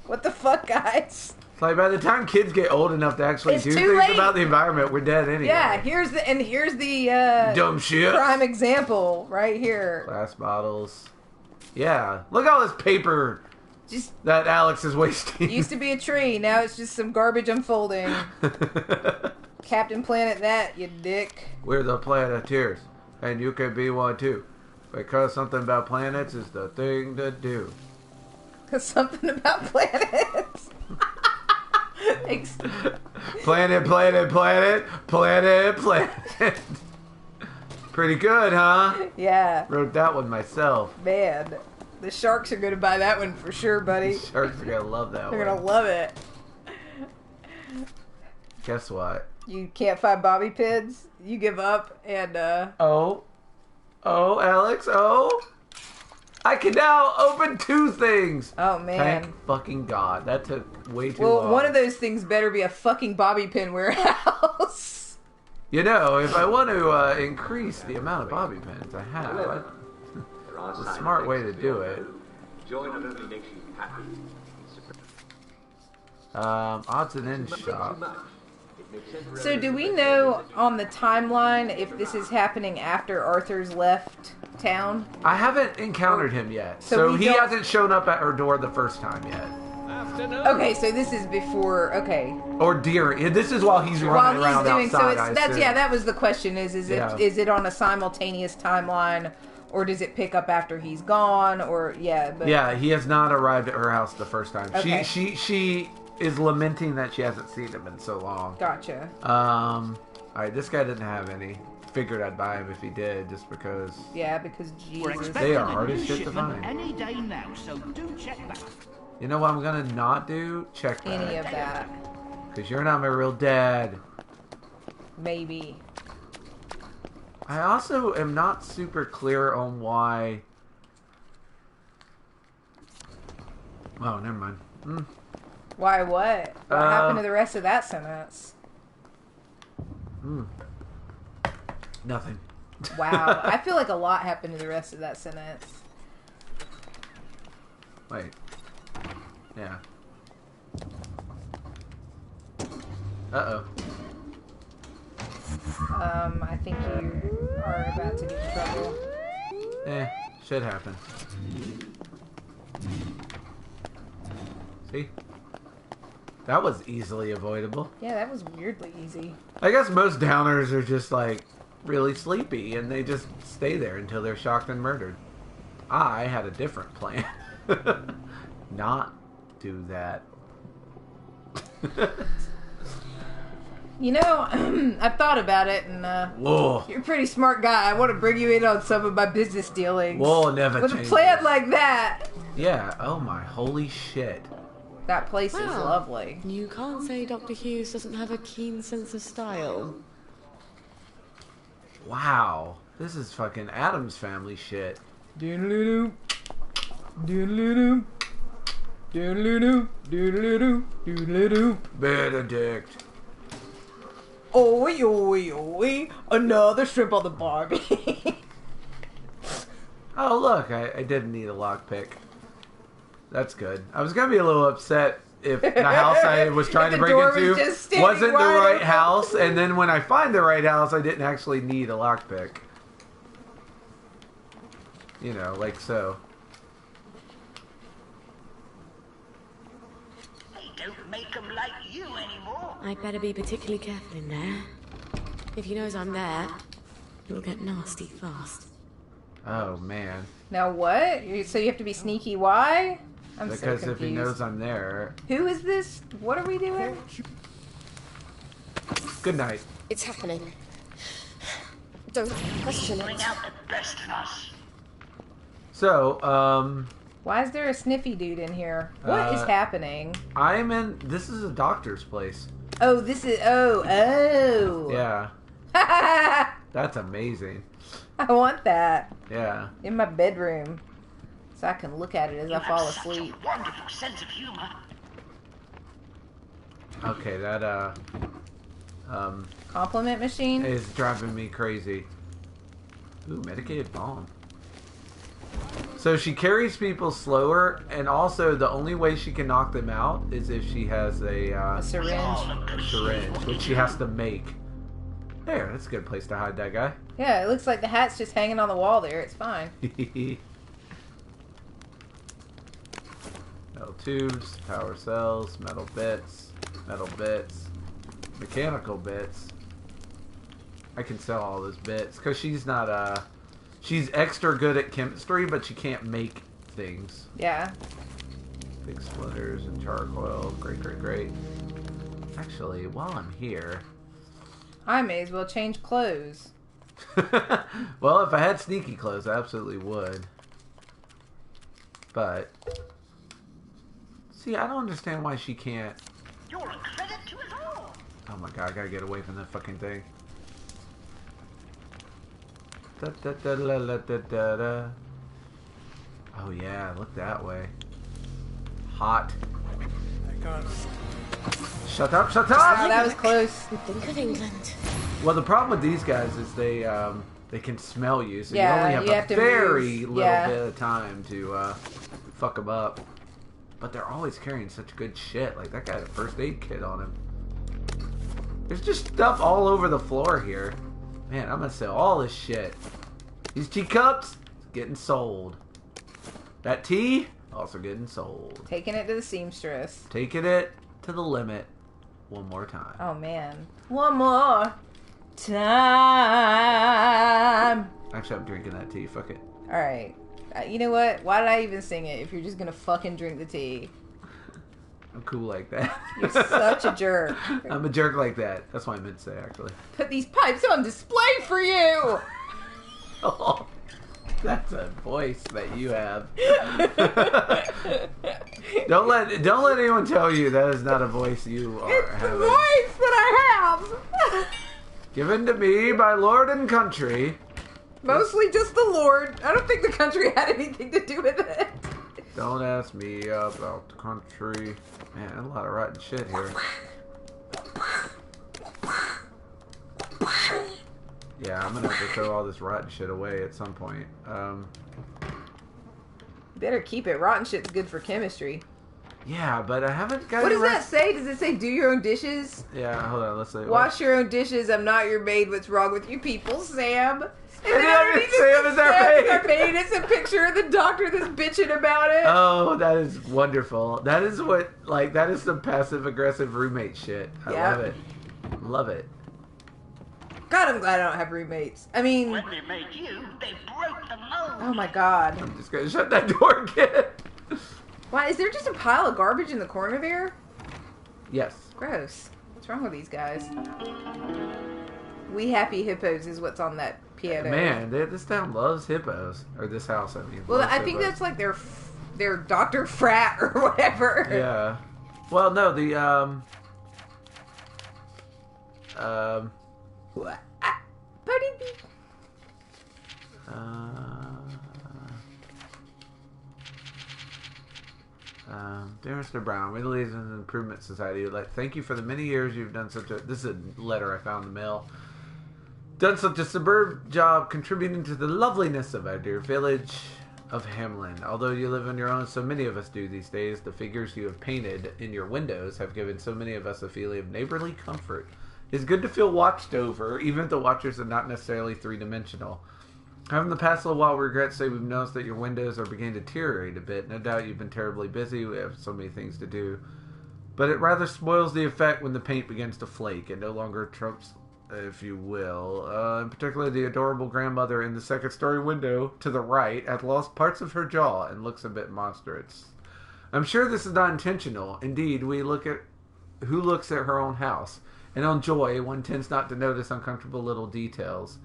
What the fuck, guys? It's like by the time kids get old enough to actually It's do too things late. about the environment, we're dead anyway. Yeah, here's the Dumb shit. prime example right here. Glass bottles. Yeah. Look at all this paper Just that Alex is wasting. used to be a tree, now it's just some garbage unfolding. Captain Planet that, you dick. We're the Planeteers, and you can be one too. Because something about planets is the thing to do. Something about planets. Ex- Planet. Pretty good, huh? yeah, Wrote that one myself. man. The sharks are gonna buy that one for sure, buddy. Sharks are gonna love that They're one. gonna love it. Guess what? You can't find bobby pins. You give up, and Oh, Alex, I can now open 2 things. oh man. Thank fucking God. That took way too Well, long. one of those things better be a fucking bobby pin warehouse. You know, if I want to increase the amount of bobby pins I have, it's a smart way to do it. Joy not only makes you happy, Odds and ends shop. So do we know on the timeline if this is happening after Arthur's left town? I haven't encountered him yet, So so we he don't- hasn't shown up at her door the first time yet. Okay, so this is before. Okay, Or during. This is while he's while running he's around doing outside. so, I it's that's assume. yeah. That was the question. Is Yeah. it is it on a simultaneous timeline, or does it pick up after he's gone? Or yeah, but Yeah, he has not arrived at her house the first time. Okay. She is lamenting that she hasn't seen him in so long. Gotcha. Alright, this guy didn't have any. Figured I'd buy him if he did, just because. Yeah, because We're Jesus. expecting They are a hard new as shit to shipment find. any day now, so do check back. You know what I'm gonna not do? Check Any that. of that, Because you're not my real dad. maybe. I also am not super clear on why. Oh, never mind. Why? What? What happened to the rest of that sentence? Nothing. Wow. I feel like a lot happened to the rest of that sentence. Wait. Yeah. Uh-oh. I think you are about to get in trouble. Should happen. See? That was easily avoidable. Yeah, that was weirdly easy. I guess most downers are just like really sleepy and they just stay there until they're shocked and murdered. I had a different plan. Not do that. You know, I've thought about it, and Whoa. you're a pretty smart guy. I want to bring you in on some of my business dealings. Whoa, never With a change plan this. like that, Yeah, oh my holy shit. that place is Wow. lovely. You can't say Dr. Hughes doesn't have a keen sense of style. Wow. This is fucking Addams Family shit. Doodle-doo. Doodle-doo. Doodle-doo. Doodle-doo. Doodle-doo. Benedict. Oi, oi, oi. Another shrimp on the Barbie. Oh, look, I didn't need a lockpick. That's good. I was going to be a little upset if the house I was trying to If the break door was into just standing wasn't the wide right open. house, and then when I find the right house, I didn't actually need a lockpick. You know, like so. They don't make them like you anymore. I'd better be particularly careful in there. If he knows I'm there, it'll get nasty fast. Oh, man. Now what? So you have to be sneaky. Why? I'm so Because confused. if he knows I'm there... Who is this? What are we doing? Good night. It's happening. Don't question Bring it. out the best in us. So, Why is there a sniffy dude in here? What is happening? I'm in... This is a doctor's place. Oh, this is... Oh. Yeah. I That's amazing. want that Yeah. in my bedroom so I can look at it as You I fall have such asleep. a wonderful sense of humor. Okay, that, Compliment machine? is driving me crazy. Ooh, medicated bomb. So she carries people slower, and also the only way she can knock them out is if she has a A syringe. syringe, which she has to make. There, that's a good place to hide that guy. Yeah, it looks like the hat's just hanging on the wall there. It's fine. Metal tubes, power cells, metal bits, mechanical bits. I can sell all those bits because she's not she's extra good at chemistry, but she can't make things. Yeah. Big splitters and charcoal. Great. Actually, while I'm here, I may as well change clothes. well, if I had sneaky clothes, I absolutely would. But see, I don't understand why she can't. You're a credit to us all. Oh my god, I gotta get away from that fucking thing. Da, da, da, da, da, da, da, da. Oh yeah, look that way. Hot. Shut up, shut Wow, up! that was close. Think of England. Well, the problem with these guys is they can smell you, so Yeah, you only have you a have to very move. little Yeah. bit of time to fuck them up. But they're always carrying such good shit. Like that guy had a first aid kit on him. There's just stuff all over the floor here. Man, I'm gonna sell all this shit. These teacups, getting sold. That tea, also getting sold. Taking it to the seamstress. Taking it to the limit one more time. Oh man. One more time. Actually, I'm drinking that tea. Fuck it. Alright. You know what? Why did I even sing it if you're just gonna fucking drink the tea? I'm cool like that. You're such a jerk. I'm a jerk like that. That's what I meant to say, actually. Put these pipes on display for you! Oh, that's a voice that you have. don't let anyone tell you that is not a voice you are It's the having. voice that I have! Given to me by Lord and Country. Mostly just the Lord. I don't think the country had anything to do with it. Don't ask me about the country. Man, a lot of rotten shit here. Yeah, I'm gonna have to throw all this rotten shit away at some point. Better keep it. Rotten shit's good for chemistry. Yeah, but I haven't got. What does that say? Does it say do your own dishes? Yeah, hold on. Let's see. Wash your own dishes. I'm not your maid. What's wrong with you people, Sam? And then underneath Sam is our maid. It's a picture of the doctor that's bitching about it. Oh, that is wonderful. That is what, like, that is some passive aggressive roommate shit. I love it. Love it. God, I'm glad I don't have roommates. I mean, When they made you, they broke the mold. oh my God. I'm just gonna shut that door again. Why is there just a pile of garbage in the corner there? Yes. Gross. What's wrong with these guys? We Happy Hippos is what's on that piano. Man, this town loves hippos. Or this house, I mean. Well, loves I think hippos. that's like their Dr. Frat or whatever. Yeah. Well, no, the, What? Party bee. Dear Mr. Brown, we the Legion Improvement Society would like to thank you for the many years you've done such a... This is a letter I found in the mail. Done such a superb job contributing to the loveliness of our dear village of Hamlin. Although you live on your own, so many of us do these days, the figures you have painted in your windows have given so many of us a feeling of neighborly comfort. It's good to feel watched over, even if the watchers are not necessarily three-dimensional. Having the past little while, we regret to say we've noticed that your windows are beginning to deteriorate a bit. No doubt you've been terribly busy. We have so many things to do. But it rather spoils the effect when the paint begins to flake. It no longer trumps, if you will. In particular, the adorable grandmother in the second-story window to the right has lost parts of her jaw and looks a bit monstrous. I'm sure this is not intentional. Indeed, we look at who looks at her own house. And on Joy, one tends not to notice uncomfortable little details.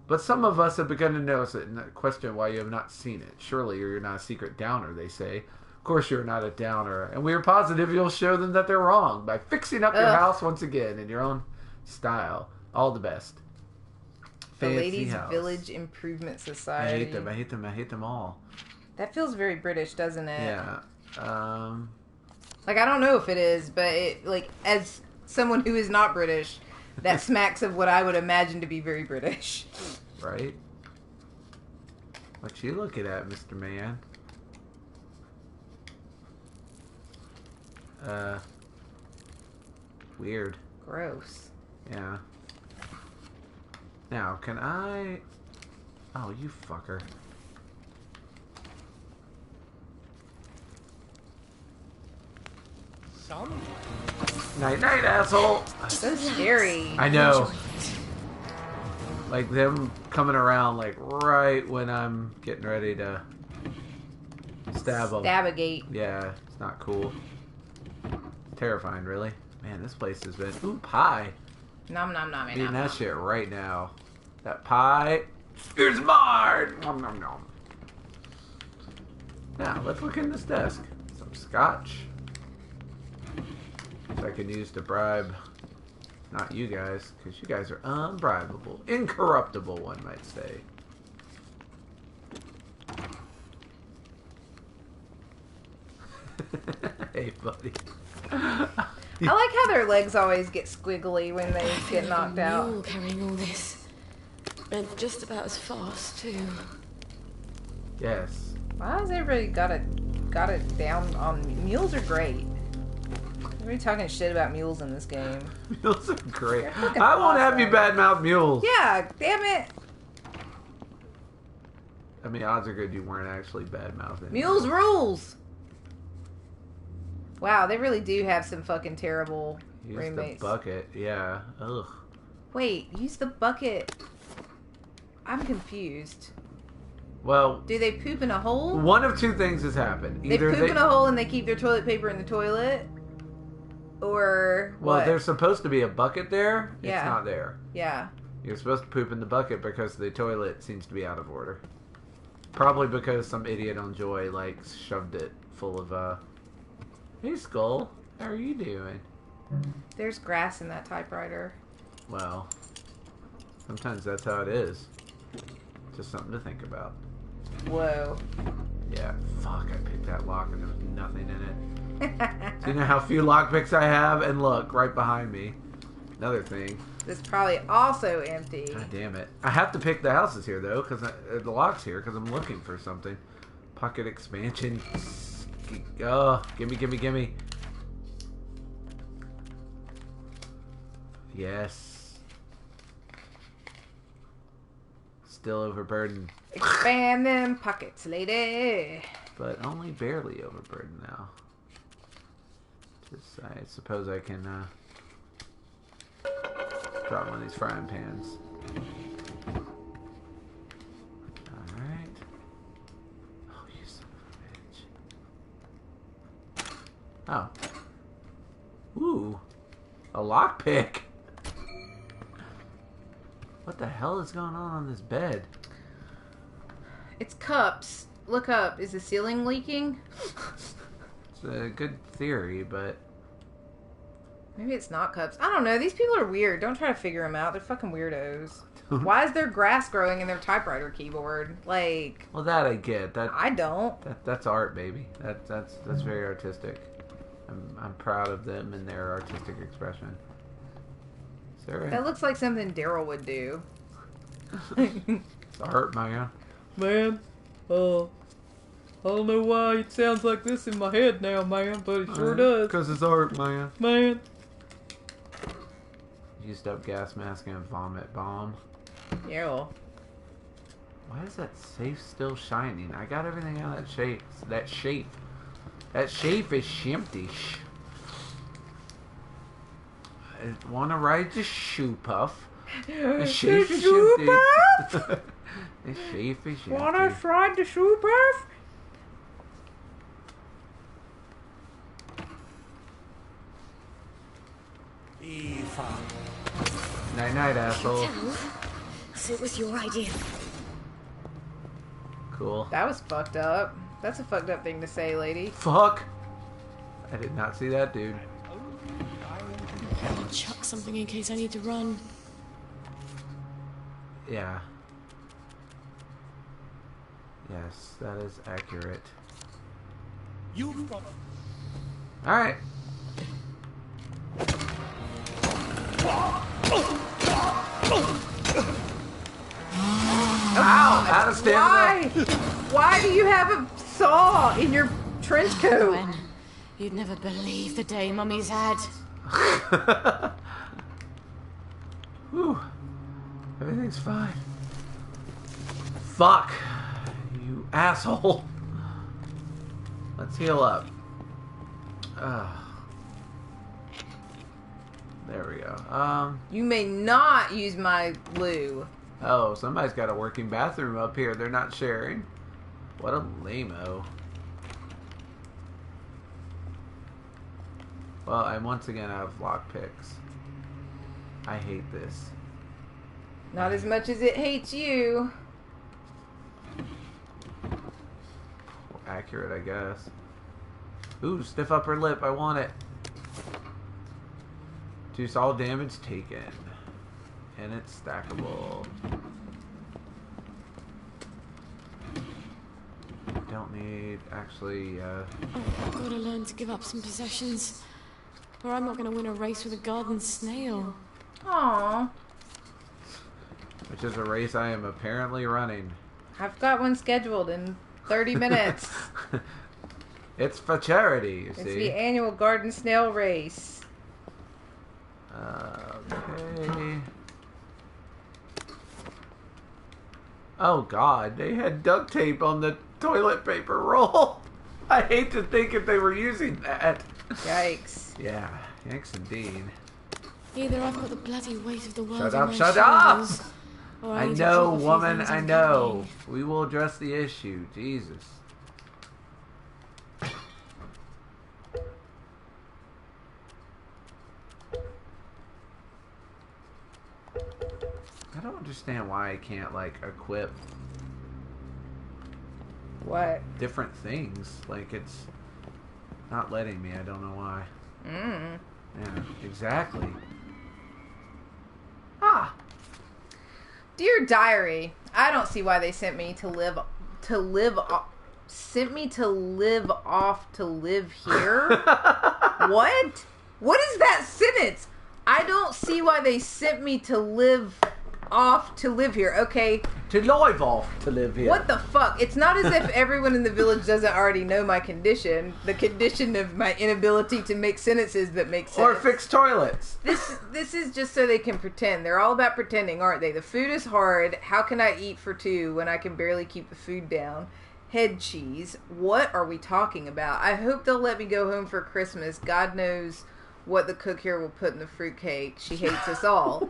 But some of us have begun to notice it and question why you have not seen it. Surely you're not a secret downer, they say. Of course you're not a downer. And we are positive you'll show them that they're wrong by fixing up your house once again in your own style. All the best. The Fancy Ladies house. Village Improvement I Society. hate them. I hate them. I hate them all. That feels very British, doesn't it? Yeah. Like, I don't know if it is, but it, like, as someone who is not British, that smacks of what I would imagine to be very British. Right? What you looking at, Mr. Man? Weird. Gross. Yeah. Now, can I... Oh, you fucker. Night, night, asshole! So scary. I know. Like, them coming around, like, right when I'm getting ready to stab them. Stab-a-gate. Yeah, it's not cool. Terrifying, really. Man, this place has been... Ooh, pie. Nom nom nom Eating nom. that shit right now. That pie is mine! Nom nom nom. Now, let's look in this desk. Some scotch. Which I can use to bribe... Not you guys, because you guys are unbribable. Incorruptible, one might say. Hey, buddy. I like how their legs always get squiggly when they get knocked out. Mule carrying all this. And just about as fast, too. Yes. Why has everybody got it down on... Mules are great. Everybody talking shit about mules in this game. Mules are great. They're fucking I won't have you awesome. badmouth mules. Yeah, damn it. I mean, odds are good you weren't actually badmouthing. Mules rules. Wow, they really do have some fucking terrible Use roommates. the bucket. Yeah. Ugh. Wait, use the bucket. I'm confused. Well, Do they poop in a hole? one of two things has happened. They Either poop in a hole and they keep their toilet paper in the toilet? Or Well, what? there's supposed to be a bucket there. Yeah. It's not there. Yeah. You're supposed to poop in the bucket because the toilet seems to be out of order. Probably because some idiot on Joy, like, shoved it full of, Hey, Skull. How are you doing? There's grass in that typewriter. Well, sometimes that's how it is. Just something to think about. Whoa. Yeah, fuck, I picked that lock and there was nothing in it. Do you know how few lockpicks I have? And look, right behind me. Another thing. That's probably also empty. God damn it. I have to pick the houses here, though, because the lock's here, because I'm looking for something. Pocket expansion. Oh, gimme. Yes. Still overburdened. Expand them pockets, lady. But only barely overburdened now. Just, I suppose I can, drop one of these frying pans. Alright. Oh, you son of a bitch. Oh. Ooh. A lockpick. What the hell is going on this bed? It's cups. Look up. Is the ceiling leaking? It's a good theory, but... Maybe it's not cups. I don't know. These people are weird. Don't try to figure them out. They're fucking weirdos. Why is there grass growing in their typewriter keyboard? Like... Well, that I get. That I don't. That's art, baby. That's very artistic. I'm proud of them and their artistic expression. Is that right? That looks like something Daryl would do. It's art, man. Man, I don't know why it sounds like this in my head now, man, but it sure does. Because it's art, man. Man. Used up gas mask and vomit bomb. Yeah. Why is that safe still shining? I got everything out of that shape. That shape. That shape is empty. I want to ride the shoe puff. The shape is empty. The shape is empty. Wanna ride the shoe puff? Night night, asshole. So it was your idea. Cool. That was fucked up. That's a fucked up thing to say, lady. Fuck. I did not see that, dude. I'll chuck something in case I need to run. Yeah. Yes, that is accurate. You've got... Alright. Ow! Out of stamina. Why do you have a saw in your trench coat? Gwen, you'd never believe the day Mummy's had. Whew. Everything's fine. Fuck. You asshole. Let's heal up. There we go. You may not use my loo. Oh, somebody's got a working bathroom up here. They're not sharing. What a lame-o. Well, I'm once again out of lockpicks. I hate this. Not as much as it hates you. Accurate, I guess. Ooh, stiff upper lip. I want it. Reduce all damage taken. And it's stackable. Don't need, actually, I've got to learn to give up some possessions, or I'm not going to win a race with a garden snail. Aww. which is a race I am apparently running. I've got one scheduled in 30 minutes. It's for charity, you It's see. the annual garden snail race. Okay. Oh god, they had duct tape on the toilet paper roll. I hate to think if they were using that. Yikes. Yeah, yikes indeed. Either I've got the bloody weight of the world Shut on up, my shut up! shoulders, or I need to know, keep a few woman, things I in know. company. We will address the issue. Jesus. I don't understand why I can't, like, equip What? different things. Like, it's not letting me. I don't know why. Mm. Yeah, exactly. Ah! Dear Diary, I don't see why they sent me to live off to live here. What? What is that sentence? I don't see why they sent me to live here, okay? To live off to live here. What the fuck? It's not as if everyone in the village doesn't already know my condition. The condition of my inability to make sentences that make sense. Or fix toilets. This is just so they can pretend. They're all about pretending, aren't they? The food is hard. How can I eat for two when I can barely keep the food down? Head cheese. What are we talking about? I hope they'll let me go home for Christmas. God knows what the cook here will put in the fruitcake. She hates us all.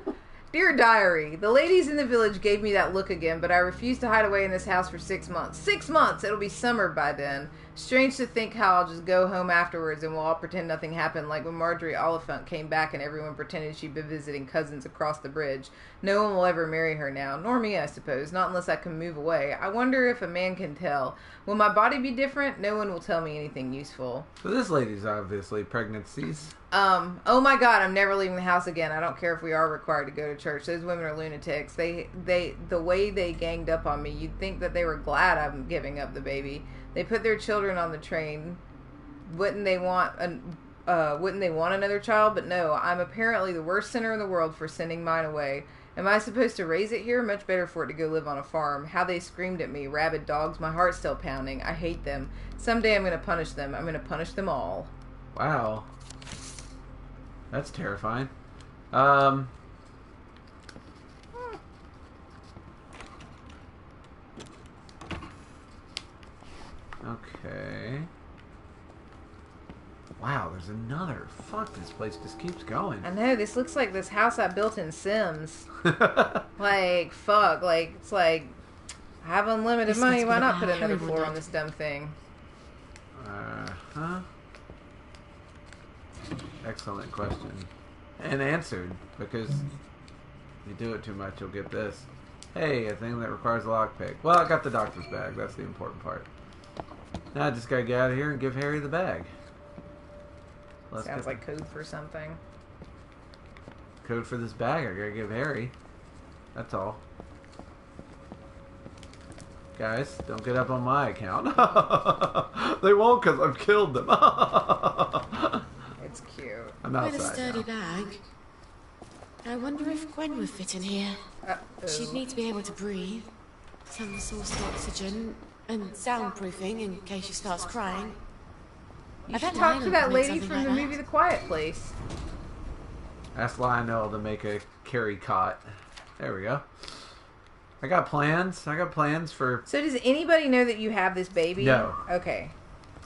Dear Diary, the ladies in the village gave me that look again, but I refuse to hide away in this house for 6 months. 6 months! It'll be summer by then. Strange to think how I'll just go home afterwards and we'll all pretend nothing happened, like when Marjorie Oliphant came back and everyone pretended she'd been visiting cousins across the bridge. No one will ever marry her now, nor me, I suppose, not unless I can move away. I wonder if a man can tell. Will my body be different? No one will tell me anything useful. So this lady's obviously pregnancies. Oh my god, I'm never leaving the house again. I don't care if we are required to go to church. Those women are lunatics. The way they ganged up on me, you'd think that they were glad I'm giving up the baby. They put their children on the train. Wouldn't they want another child? But no, I'm apparently the worst sinner in the world for sending mine away. Am I supposed to raise it here? Much better for it to go live on a farm. How they screamed at me. Rabid dogs. My heart's still pounding. I hate them. Someday I'm going to punish them. I'm going to punish them all. Wow. That's terrifying. Okay. Wow, there's another. Fuck, this place just keeps going. I know, this looks like this house I built in Sims. Like, fuck, like, it's like, I have unlimited money, why not put another floor on this dumb thing? Huh? Excellent question. And answered, because you do it too much, you'll get this. Hey, a thing that requires a lockpick. Well, I got the doctor's bag, that's the important part. Now I just gotta get out of here and give Harry the bag. Sounds like code for something. Code for this bag I gotta give Harry. That's all. Guys, don't get up on my account. They won't because I've killed them. It's cute. I'm outside With a sturdy now. bag. I wonder if Gwen would fit in here. She'd need to be able to breathe. Some source of oxygen and soundproofing in case she starts crying. You should talk to that lady from the movie The Quiet Place. Ask Lionel to make a carry cot. There we go. I got plans. I got plans for... So does anybody know that you have this baby? No. Okay.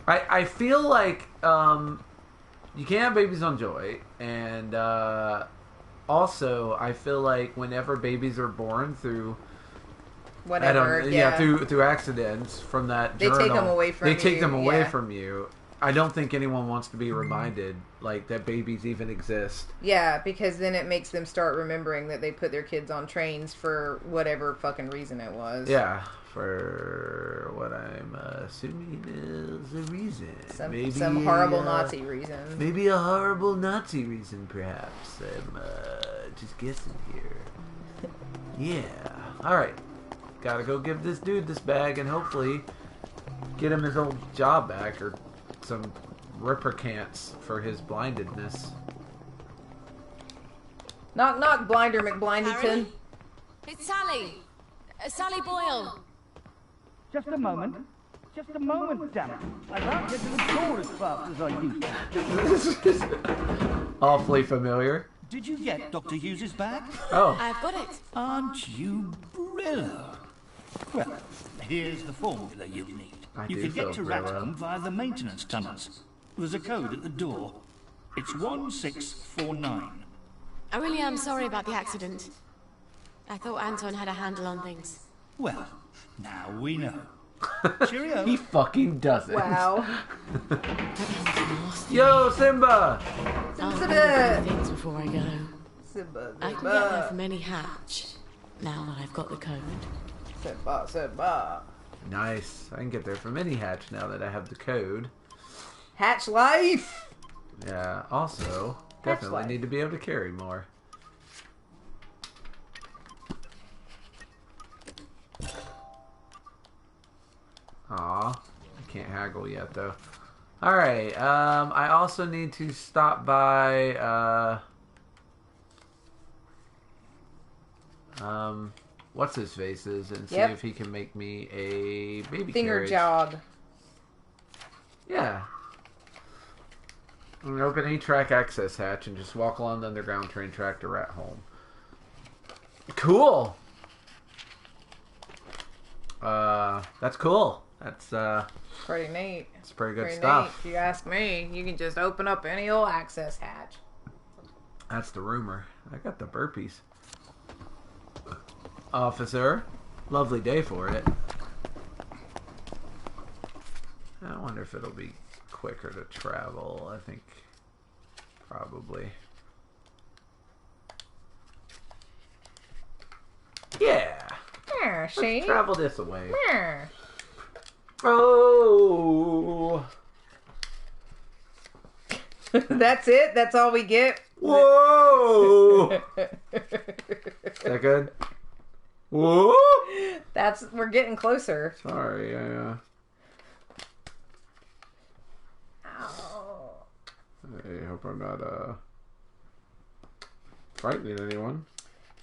I feel like you can't have babies on Joy. And also, I feel like whenever babies are born through... Whatever, yeah. Through accidents from that They journal, take them away from you. They take them away yeah. from you. I don't think anyone wants to be reminded, like, that babies even exist. Yeah, because then it makes them start remembering that they put their kids on trains for whatever fucking reason it was. Yeah, for what I'm assuming is a reason. Some horrible Nazi reason. Maybe a horrible Nazi reason, perhaps. I'm just guessing here. Yeah. Alright. Gotta go give this dude this bag and hopefully get him his old job back or some replicants for his blindedness. Knock, knock, Blinder McBlinderton. It's Sally. Sally Boyle. Just a moment. Just a moment, damn it. I can't get to the door as fast as I used to. Awfully familiar. Did you get Dr. Hughes's bag? Oh. I've got it. Aren't you brilliant? Well, here's the formula you'll need. You can get to Ratcombe via the maintenance tunnels. There's a code at the door. It's 1649. I really am sorry about the accident. I thought Anton had a handle on things. Well, now we know. Cheerio. He fucking doesn't. Wow. Yo, Simba! I'll do a few things before I go. Simba. I can get there from any hatch. Now that I've got the code. Simba. Nice. I can get there from any hatch now that I have the code. Hatch life! Yeah, also, definitely need to be able to carry more. Aw, I can't haggle yet though. Alright, I also need to stop by what's his faces and see Yep. if he can make me a baby Finger carriage. jog. Yeah. I'm gonna open A-track access hatch and just walk along the underground train track to Rat Home. Cool. That's cool. That's Pretty neat. it's pretty good Pretty stuff. neat. If you ask me, you can just open up any old access hatch. That's the rumor. I got the burpees. Officer, lovely day for it. I wonder if it'll be quicker to travel. I think probably. Yeah. Yeah, see? Let's travel this away. Yeah. Oh. That's it? That's all we get? Whoa. Is that good? Whoa. We're getting closer. Sorry, Ow. I hope I'm not frightening anyone.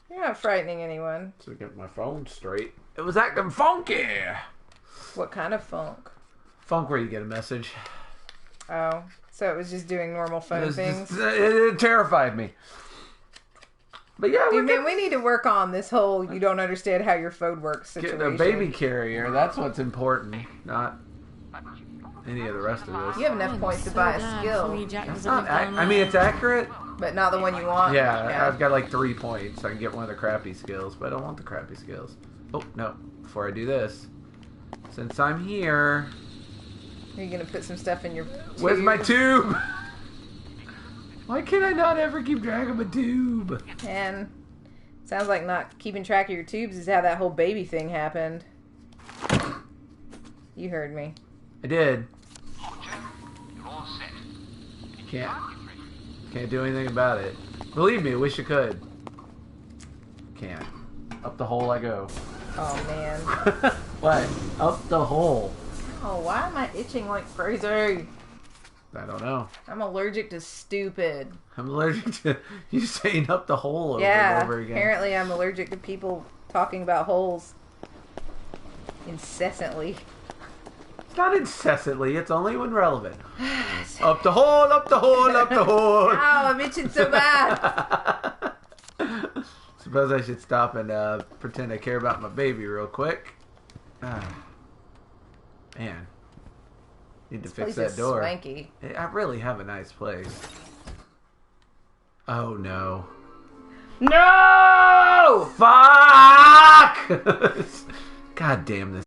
You're not frightening anyone. To get my phone straight. It was acting funky. What kind of funk? Funk where you get a message. Oh, so it was just doing normal phone things? It terrified me. But yeah, Dude, man, we need to work on this whole you don't understand how your phone works situation. getting a baby carrier. That's what's important, not any of the rest of this. You have enough points to buy a skill, That's not I mean, it's accurate. but not the one you want. Yeah, I've got like 3 points. I can get one of the crappy skills, but I don't want the crappy skills. Oh, no. Before I do this, since I'm here, Are you going to put some stuff in your where's my tube? tube? Why can I not ever keep track of a tube? And sounds like not keeping track of your tubes is how that whole baby thing happened. You heard me. I did. You're all set. Can't do anything about it. Believe me, wish you could. Can't. Up the hole I go. Oh, man. What? Up the hole. Oh, why am I itching like crazy? I don't know. I'm allergic to stupid. I'm allergic to you saying up the hole over Yeah, and over again. apparently I'm allergic to people talking about holes incessantly. It's not incessantly, it's only when relevant. Up the hole, up the hole, up the hole. Ow, I'm itching so bad. Suppose I should stop and pretend I care about my baby real quick. Man. Need to fix Place that is door. swanky. I really have a nice place. Oh no. No! Fuck! God damn this.